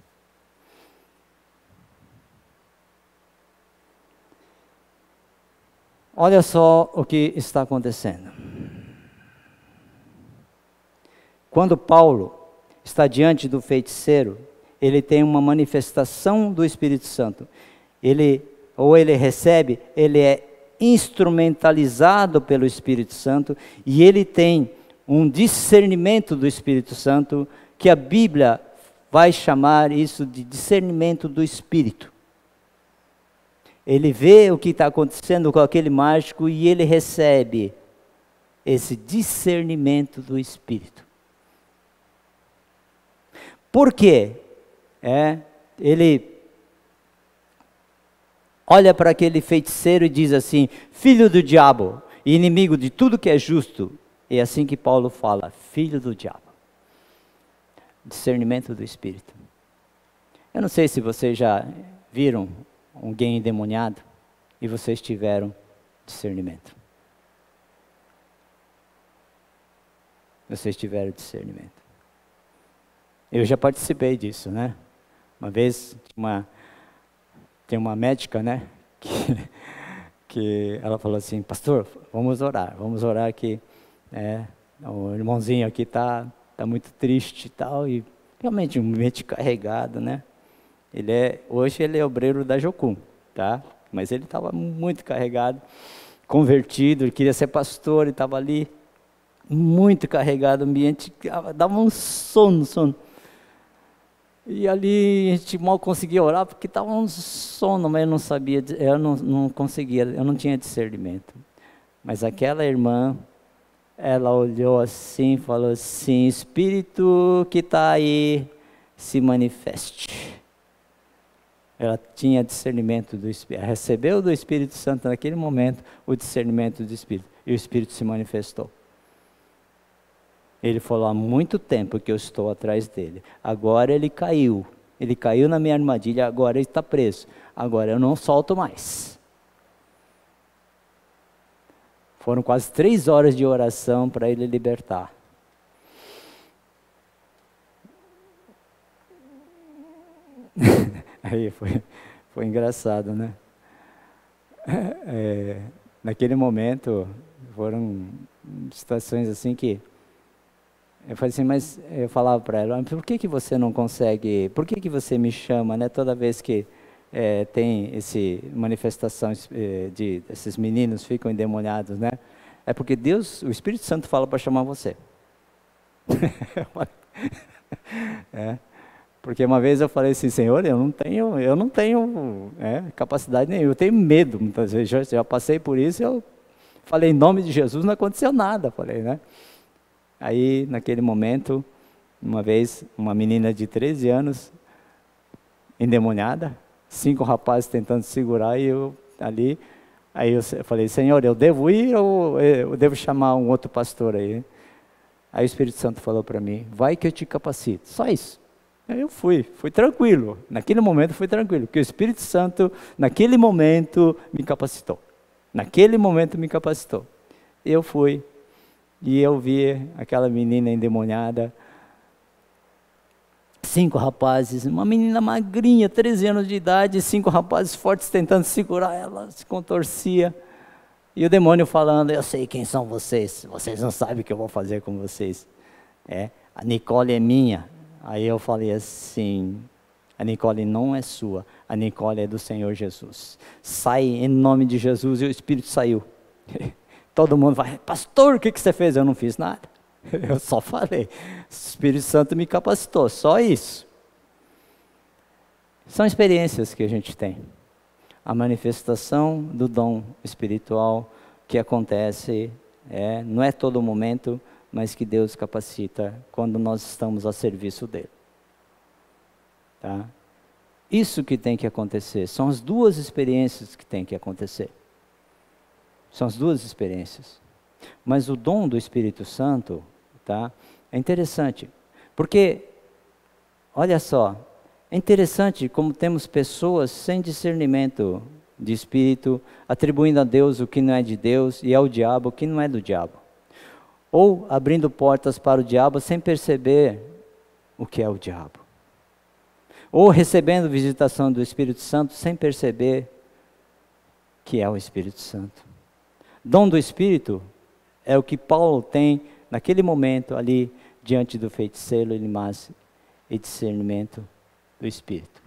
Olha só o que está acontecendo. Quando Paulo está diante do feiticeiro, ele tem uma manifestação do Espírito Santo. Ele recebe, ele é instrumentalizado pelo Espírito Santo e ele tem um discernimento do Espírito Santo, que a Bíblia vai chamar isso de discernimento do Espírito. Ele vê o que está acontecendo com aquele mágico e ele recebe esse discernimento do Espírito. Por quê? Ele olha para aquele feiticeiro e diz assim: filho do diabo, inimigo de tudo que é justo. É assim que Paulo fala, filho do diabo. Discernimento do Espírito. Eu não sei se vocês já viram alguém endemoniado e vocês tiveram discernimento. Vocês tiveram discernimento. Eu já participei disso, né? Uma vez, tem uma médica, né? Que ela falou assim: pastor, vamos orar que o irmãozinho aqui está muito triste e tal, e realmente um mente carregado, né? Hoje ele é obreiro da Jocum, tá? Mas ele estava muito carregado, convertido, ele queria ser pastor, e estava ali muito carregado, o ambiente dava um sono. E ali a gente mal conseguia orar, porque estava um sono, mas eu não sabia, eu não conseguia, eu não tinha discernimento. Mas aquela irmã, ela olhou assim e falou assim: Espírito que está aí, se manifeste. Ela tinha discernimento do Espírito, recebeu do Espírito Santo naquele momento o discernimento do Espírito, e o Espírito se manifestou. Ele falou: há muito tempo que eu estou atrás dele, agora ele caiu na minha armadilha, agora ele está preso, agora eu não solto mais. Foram quase 3 horas de oração para ele libertar. Aí foi engraçado, né? Naquele momento, foram situações assim que eu falei assim, mas eu falava para ela: por que você não consegue, por que você me chama, né? Toda vez que tem essa manifestação esses meninos ficam endemoniados, né? É porque Deus, o Espírito Santo fala para chamar você. Porque uma vez eu falei assim: Senhor, eu não tenho capacidade nenhuma, eu tenho medo muitas vezes, já passei por isso, eu falei em nome de Jesus, não aconteceu nada, falei, né? Aí, naquele momento, uma vez, uma menina de 13 anos, endemoniada, 5 rapazes tentando segurar, e eu ali, aí eu falei: Senhor, eu devo ir ou eu devo chamar um outro pastor aí? Aí o Espírito Santo falou para mim: vai que eu te capacito, só isso. Aí eu fui tranquilo, naquele momento fui tranquilo, porque o Espírito Santo, naquele momento, me capacitou. Eu fui. E eu vi aquela menina endemoniada, 5 rapazes, uma menina magrinha, 13 anos de idade, 5 rapazes fortes tentando segurar ela, se contorcia. E o demônio falando: eu sei quem são vocês não sabem o que eu vou fazer com vocês. A Nicole é minha. Aí eu falei assim: a Nicole não é sua, a Nicole é do Senhor Jesus. Sai em nome de Jesus, e o Espírito saiu. Todo mundo vai: pastor, o que você fez? Eu não fiz nada, eu só falei. O Espírito Santo me capacitou, só isso. São experiências que a gente tem. A manifestação do dom espiritual que acontece, não é todo momento, mas que Deus capacita quando nós estamos a serviço dele. Tá? Isso que tem que acontecer, são as 2 experiências que tem que acontecer. São as 2 experiências. Mas o dom do Espírito Santo, tá? É interessante, porque, olha só, é interessante como temos pessoas sem discernimento de Espírito, atribuindo a Deus o que não é de Deus e ao diabo o que não é do diabo. Ou abrindo portas para o diabo sem perceber o que é o diabo. Ou recebendo visitação do Espírito Santo sem perceber que é o Espírito Santo. Dom do Espírito é o que Paulo tem naquele momento ali, diante do feiticeiro Elimas e discernimento do Espírito.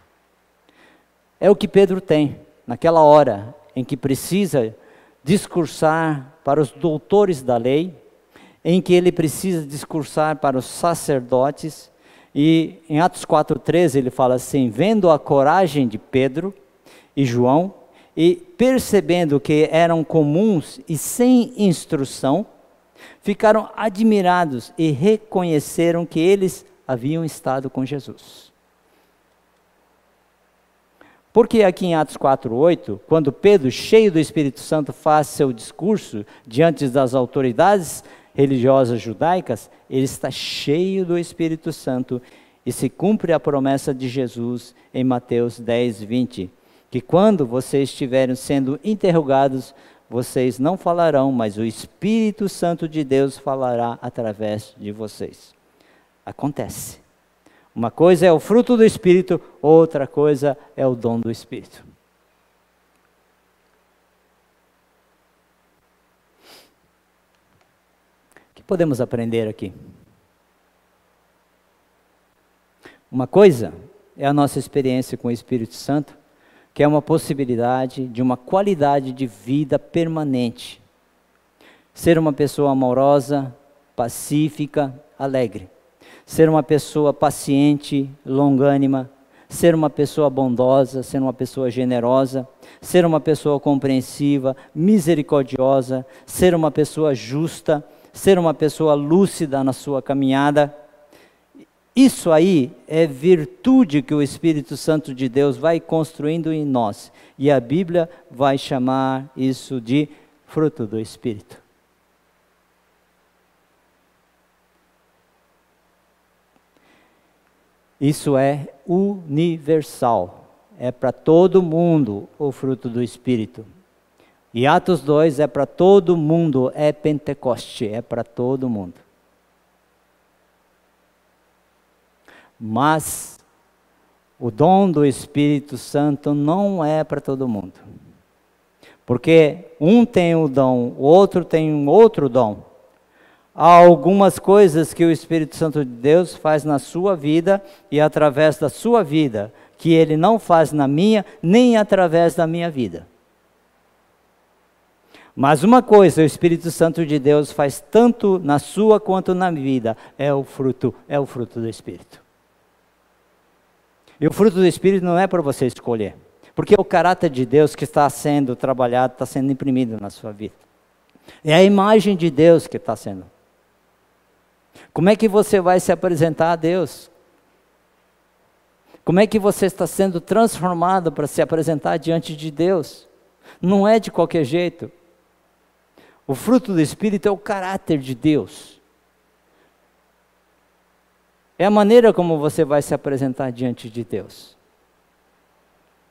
É o que Pedro tem naquela hora em que precisa discursar para os doutores da lei, em que ele precisa discursar para os sacerdotes, e em Atos 4,13 ele fala assim: vendo a coragem de Pedro e João, e percebendo que eram comuns e sem instrução, ficaram admirados e reconheceram que eles haviam estado com Jesus. Porque aqui em Atos 4,8, quando Pedro, cheio do Espírito Santo, faz seu discurso diante das autoridades religiosas judaicas, ele está cheio do Espírito Santo e se cumpre a promessa de Jesus em Mateus 10:20, que quando vocês estiverem sendo interrogados, vocês não falarão, mas o Espírito Santo de Deus falará através de vocês. Acontece. Uma coisa é o fruto do Espírito, outra coisa é o dom do Espírito. O que podemos aprender aqui? Uma coisa é a nossa experiência com o Espírito Santo, que é uma possibilidade de uma qualidade de vida permanente. Ser uma pessoa amorosa, pacífica, alegre. Ser uma pessoa paciente, longânima. Ser uma pessoa bondosa, ser uma pessoa generosa. Ser uma pessoa compreensiva, misericordiosa. Ser uma pessoa justa. Ser uma pessoa lúcida na sua caminhada. Isso aí é virtude que o Espírito Santo de Deus vai construindo em nós. E a Bíblia vai chamar isso de fruto do Espírito. Isso é universal. É para todo mundo o fruto do Espírito. E Atos 2 é para todo mundo, é Pentecoste, é para todo mundo. Mas o dom do Espírito Santo não é para todo mundo. Porque um tem o dom, o outro tem um outro dom. Há algumas coisas que o Espírito Santo de Deus faz na sua vida e através da sua vida, que Ele não faz na minha, nem através da minha vida. Mas uma coisa o Espírito Santo de Deus faz tanto na sua quanto na minha vida, é o fruto do Espírito. E o fruto do Espírito não é para você escolher, porque é o caráter de Deus que está sendo trabalhado, está sendo imprimido na sua vida. É a imagem de Deus que está sendo. Como é que você vai se apresentar a Deus? Como é que você está sendo transformado para se apresentar diante de Deus? Não é de qualquer jeito. O fruto do Espírito é o caráter de Deus. É a maneira como você vai se apresentar diante de Deus.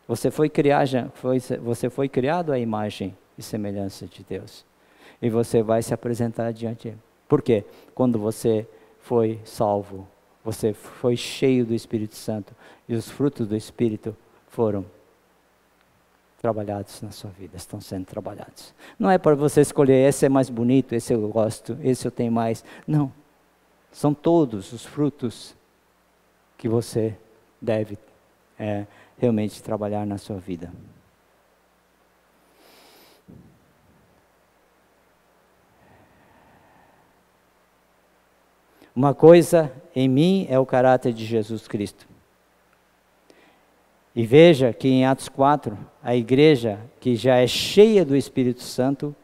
Você foi criado à imagem e semelhança de Deus. E você vai se apresentar diante dele. Por quê? Quando você foi salvo, você foi cheio do Espírito Santo e os frutos do Espírito foram trabalhados na sua vida, estão sendo trabalhados. Não é para você escolher, esse é mais bonito, esse eu gosto, esse eu tenho mais. Não. São todos os frutos que você deve realmente trabalhar na sua vida. Uma coisa em mim é o caráter de Jesus Cristo. E veja que em Atos 4, a igreja que já é cheia do Espírito Santo,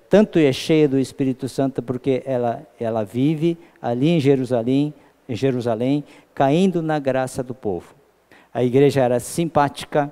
tanto é cheia do Espírito Santo porque ela vive ali em Jerusalém, caindo na graça do povo. A igreja era simpática,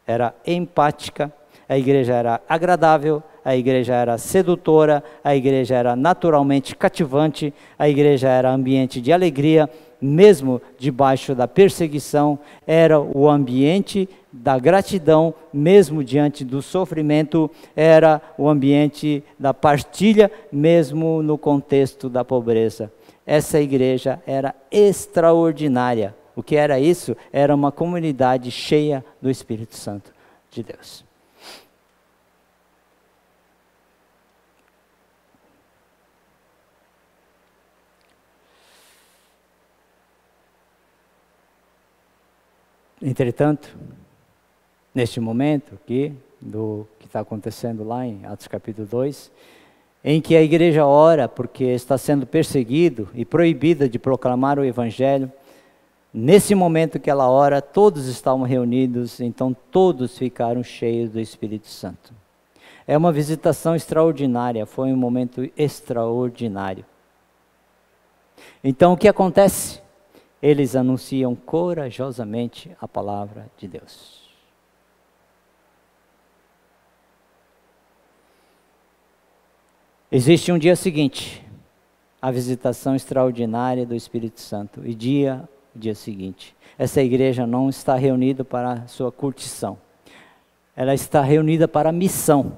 era empática, a igreja era agradável, a igreja era sedutora, a igreja era naturalmente cativante, a igreja era ambiente de alegria, mesmo debaixo da perseguição, era o ambiente da gratidão, mesmo diante do sofrimento, era o ambiente da partilha, mesmo no contexto da pobreza. Essa igreja era extraordinária. O que era isso? Era uma comunidade cheia do Espírito Santo de Deus. Entretanto, neste momento aqui, do que está acontecendo lá em Atos capítulo 2, em que a igreja ora porque está sendo perseguido e proibida de proclamar o evangelho, nesse momento que ela ora, todos estavam reunidos, então todos ficaram cheios do Espírito Santo. É uma visitação extraordinária, foi um momento extraordinário. Então o que acontece? Eles anunciam corajosamente a palavra de Deus. Existe um dia seguinte, a visitação extraordinária do Espírito Santo, e dia seguinte. Essa igreja não está reunida para a sua curtição, ela está reunida para a missão.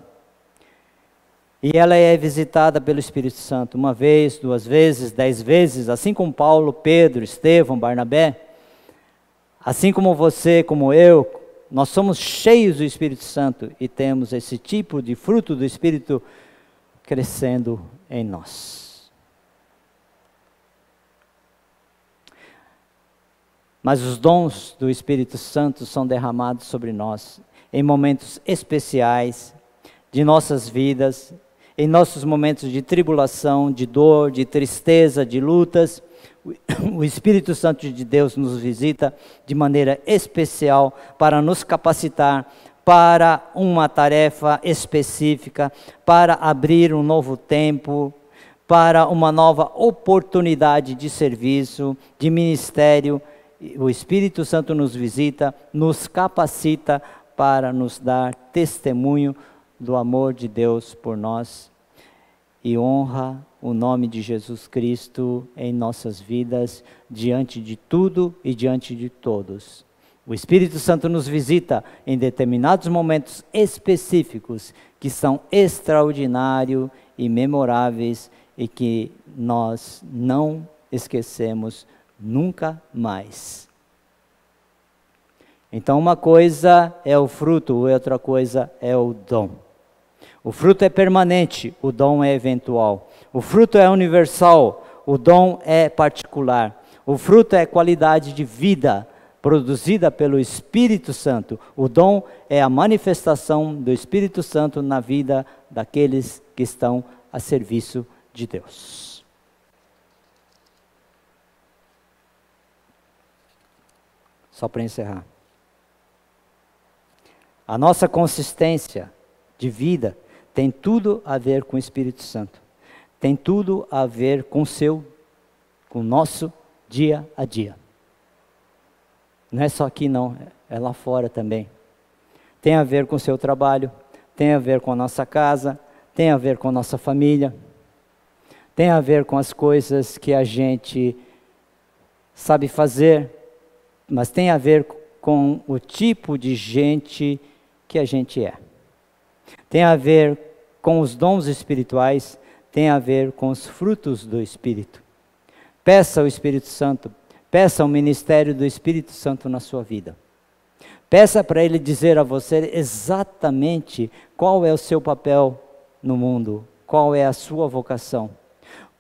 E ela é visitada pelo Espírito Santo, 1 vez, 2 vezes, 10 vezes, assim como Paulo, Pedro, Estevão, Barnabé, assim como você, como eu, nós somos cheios do Espírito Santo e temos esse tipo de fruto do Espírito crescendo em nós. Mas os dons do Espírito Santo são derramados sobre nós em momentos especiais de nossas vidas, em nossos momentos de tribulação, de dor, de tristeza, de lutas. O Espírito Santo de Deus nos visita de maneira especial para nos capacitar para uma tarefa específica, para abrir um novo tempo, para uma nova oportunidade de serviço, de ministério. O Espírito Santo nos visita, nos capacita para nos dar testemunho do amor de Deus por nós e honra o nome de Jesus Cristo em nossas vidas, diante de tudo e diante de todos. O Espírito Santo nos visita em determinados momentos específicos que são extraordinários e memoráveis e que nós não esquecemos nunca mais. Então uma coisa é o fruto, outra coisa é o dom. O fruto é permanente, o dom é eventual. O fruto é universal, o dom é particular. O fruto é qualidade de vida produzida pelo Espírito Santo. O dom é a manifestação do Espírito Santo na vida daqueles que estão a serviço de Deus. Só para encerrar. A nossa consistência de vida tem tudo a ver com o Espírito Santo. Tem tudo a ver com o nosso dia a dia. Não é só aqui não, é lá fora também. Tem a ver com o seu trabalho, tem a ver com a nossa casa, tem a ver com a nossa família, tem a ver com as coisas que a gente sabe fazer, mas tem a ver com o tipo de gente que a gente é. Tem a ver com os dons espirituais, tem a ver com os frutos do Espírito. Peça ao Espírito Santo, peça o ministério do Espírito Santo na sua vida. Peça para Ele dizer a você exatamente qual é o seu papel no mundo, qual é a sua vocação.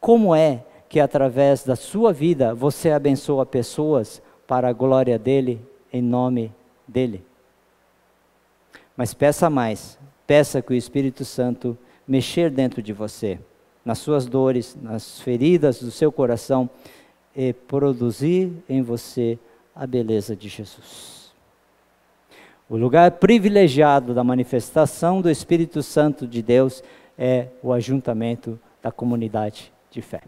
Como é que através da sua vida você abençoa pessoas para a glória dEle, em nome dEle. Mas peça mais, peça que o Espírito Santo mexer dentro de você, nas suas dores, nas feridas do seu coração, e produzir em você a beleza de Jesus. O lugar privilegiado da manifestação do Espírito Santo de Deus é o ajuntamento da comunidade de fé.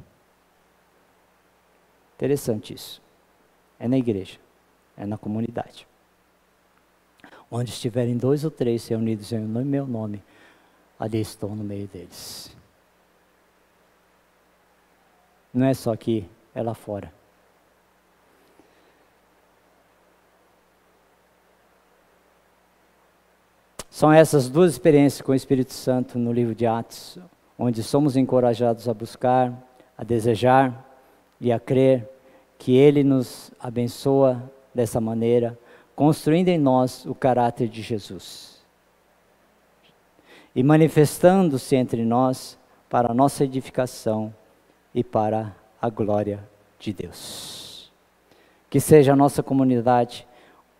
Interessante isso. É na igreja, é na comunidade. Onde estiverem 2 ou 3 reunidos em meu nome, ali estou no meio deles. Não é só aqui, é lá fora. São essas 2 experiências com o Espírito Santo no livro de Atos, onde somos encorajados a buscar, a desejar e a crer que Ele nos abençoa dessa maneira, construindo em nós o caráter de Jesus e manifestando-se entre nós para a nossa edificação e para a glória de Deus. Que seja a nossa comunidade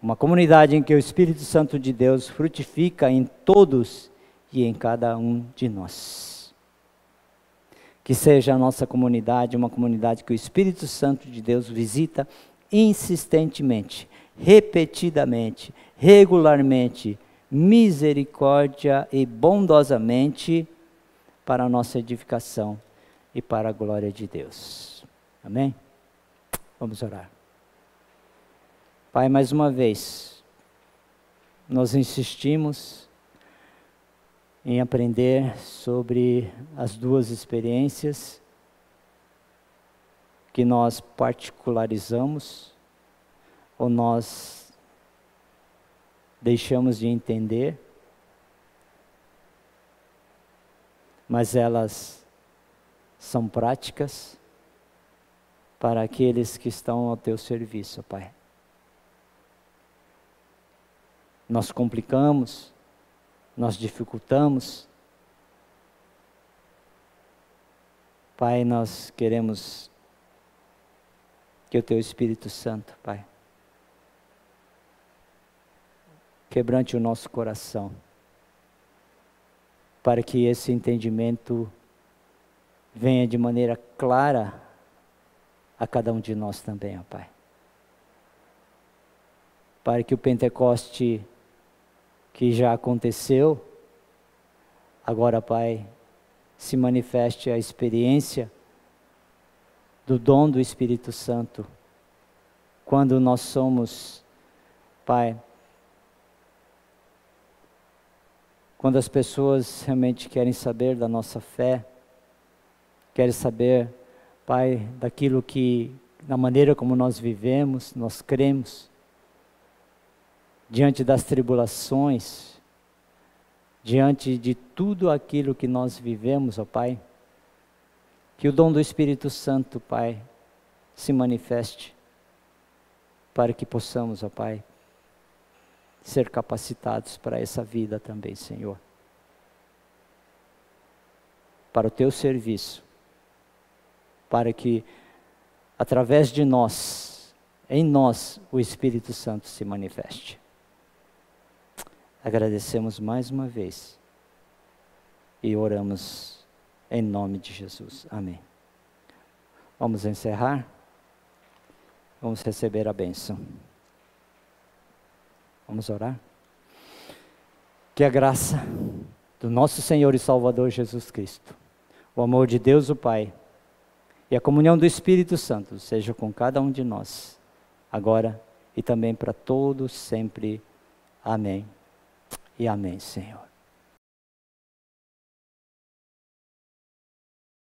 Uma comunidade em que o Espírito Santo de Deus frutifica em todos e em cada um de nós. Que seja a nossa comunidade uma comunidade que o Espírito Santo de Deus visita insistentemente, repetidamente, regularmente, misericórdia e bondosamente para a nossa edificação e para a glória de Deus. Amém? Vamos orar. Pai, mais uma vez, nós insistimos em aprender sobre as duas experiências que nós particularizamos, ou nós deixamos de entender, mas elas são práticas para aqueles que estão ao teu serviço, Pai. Nós complicamos, nós dificultamos. Pai, nós queremos que o teu Espírito Santo, Pai, quebrante o nosso coração, para que esse entendimento venha de maneira clara a cada um de nós também, ó Pai. Para que o Pentecoste que já aconteceu, agora, Pai, se manifeste a experiência do dom do Espírito Santo, quando nós somos, Pai, quando as pessoas realmente querem saber da nossa fé, querem saber, Pai, daquilo que, da maneira como nós vivemos, nós cremos, diante das tribulações, diante de tudo aquilo que nós vivemos, ó Pai, que o dom do Espírito Santo, Pai, se manifeste, para que possamos, ó Pai, ser capacitados para essa vida também, Senhor. Para o teu serviço, para que, através de nós, em nós, o Espírito Santo se manifeste. Agradecemos mais uma vez e oramos em nome de Jesus. Amém. Vamos encerrar. Vamos receber a bênção. Vamos orar. Que a graça do nosso Senhor e Salvador Jesus Cristo, o amor de Deus o Pai e a comunhão do Espírito Santo seja com cada um de nós, agora e também para todos sempre. Amém. E amém, Senhor.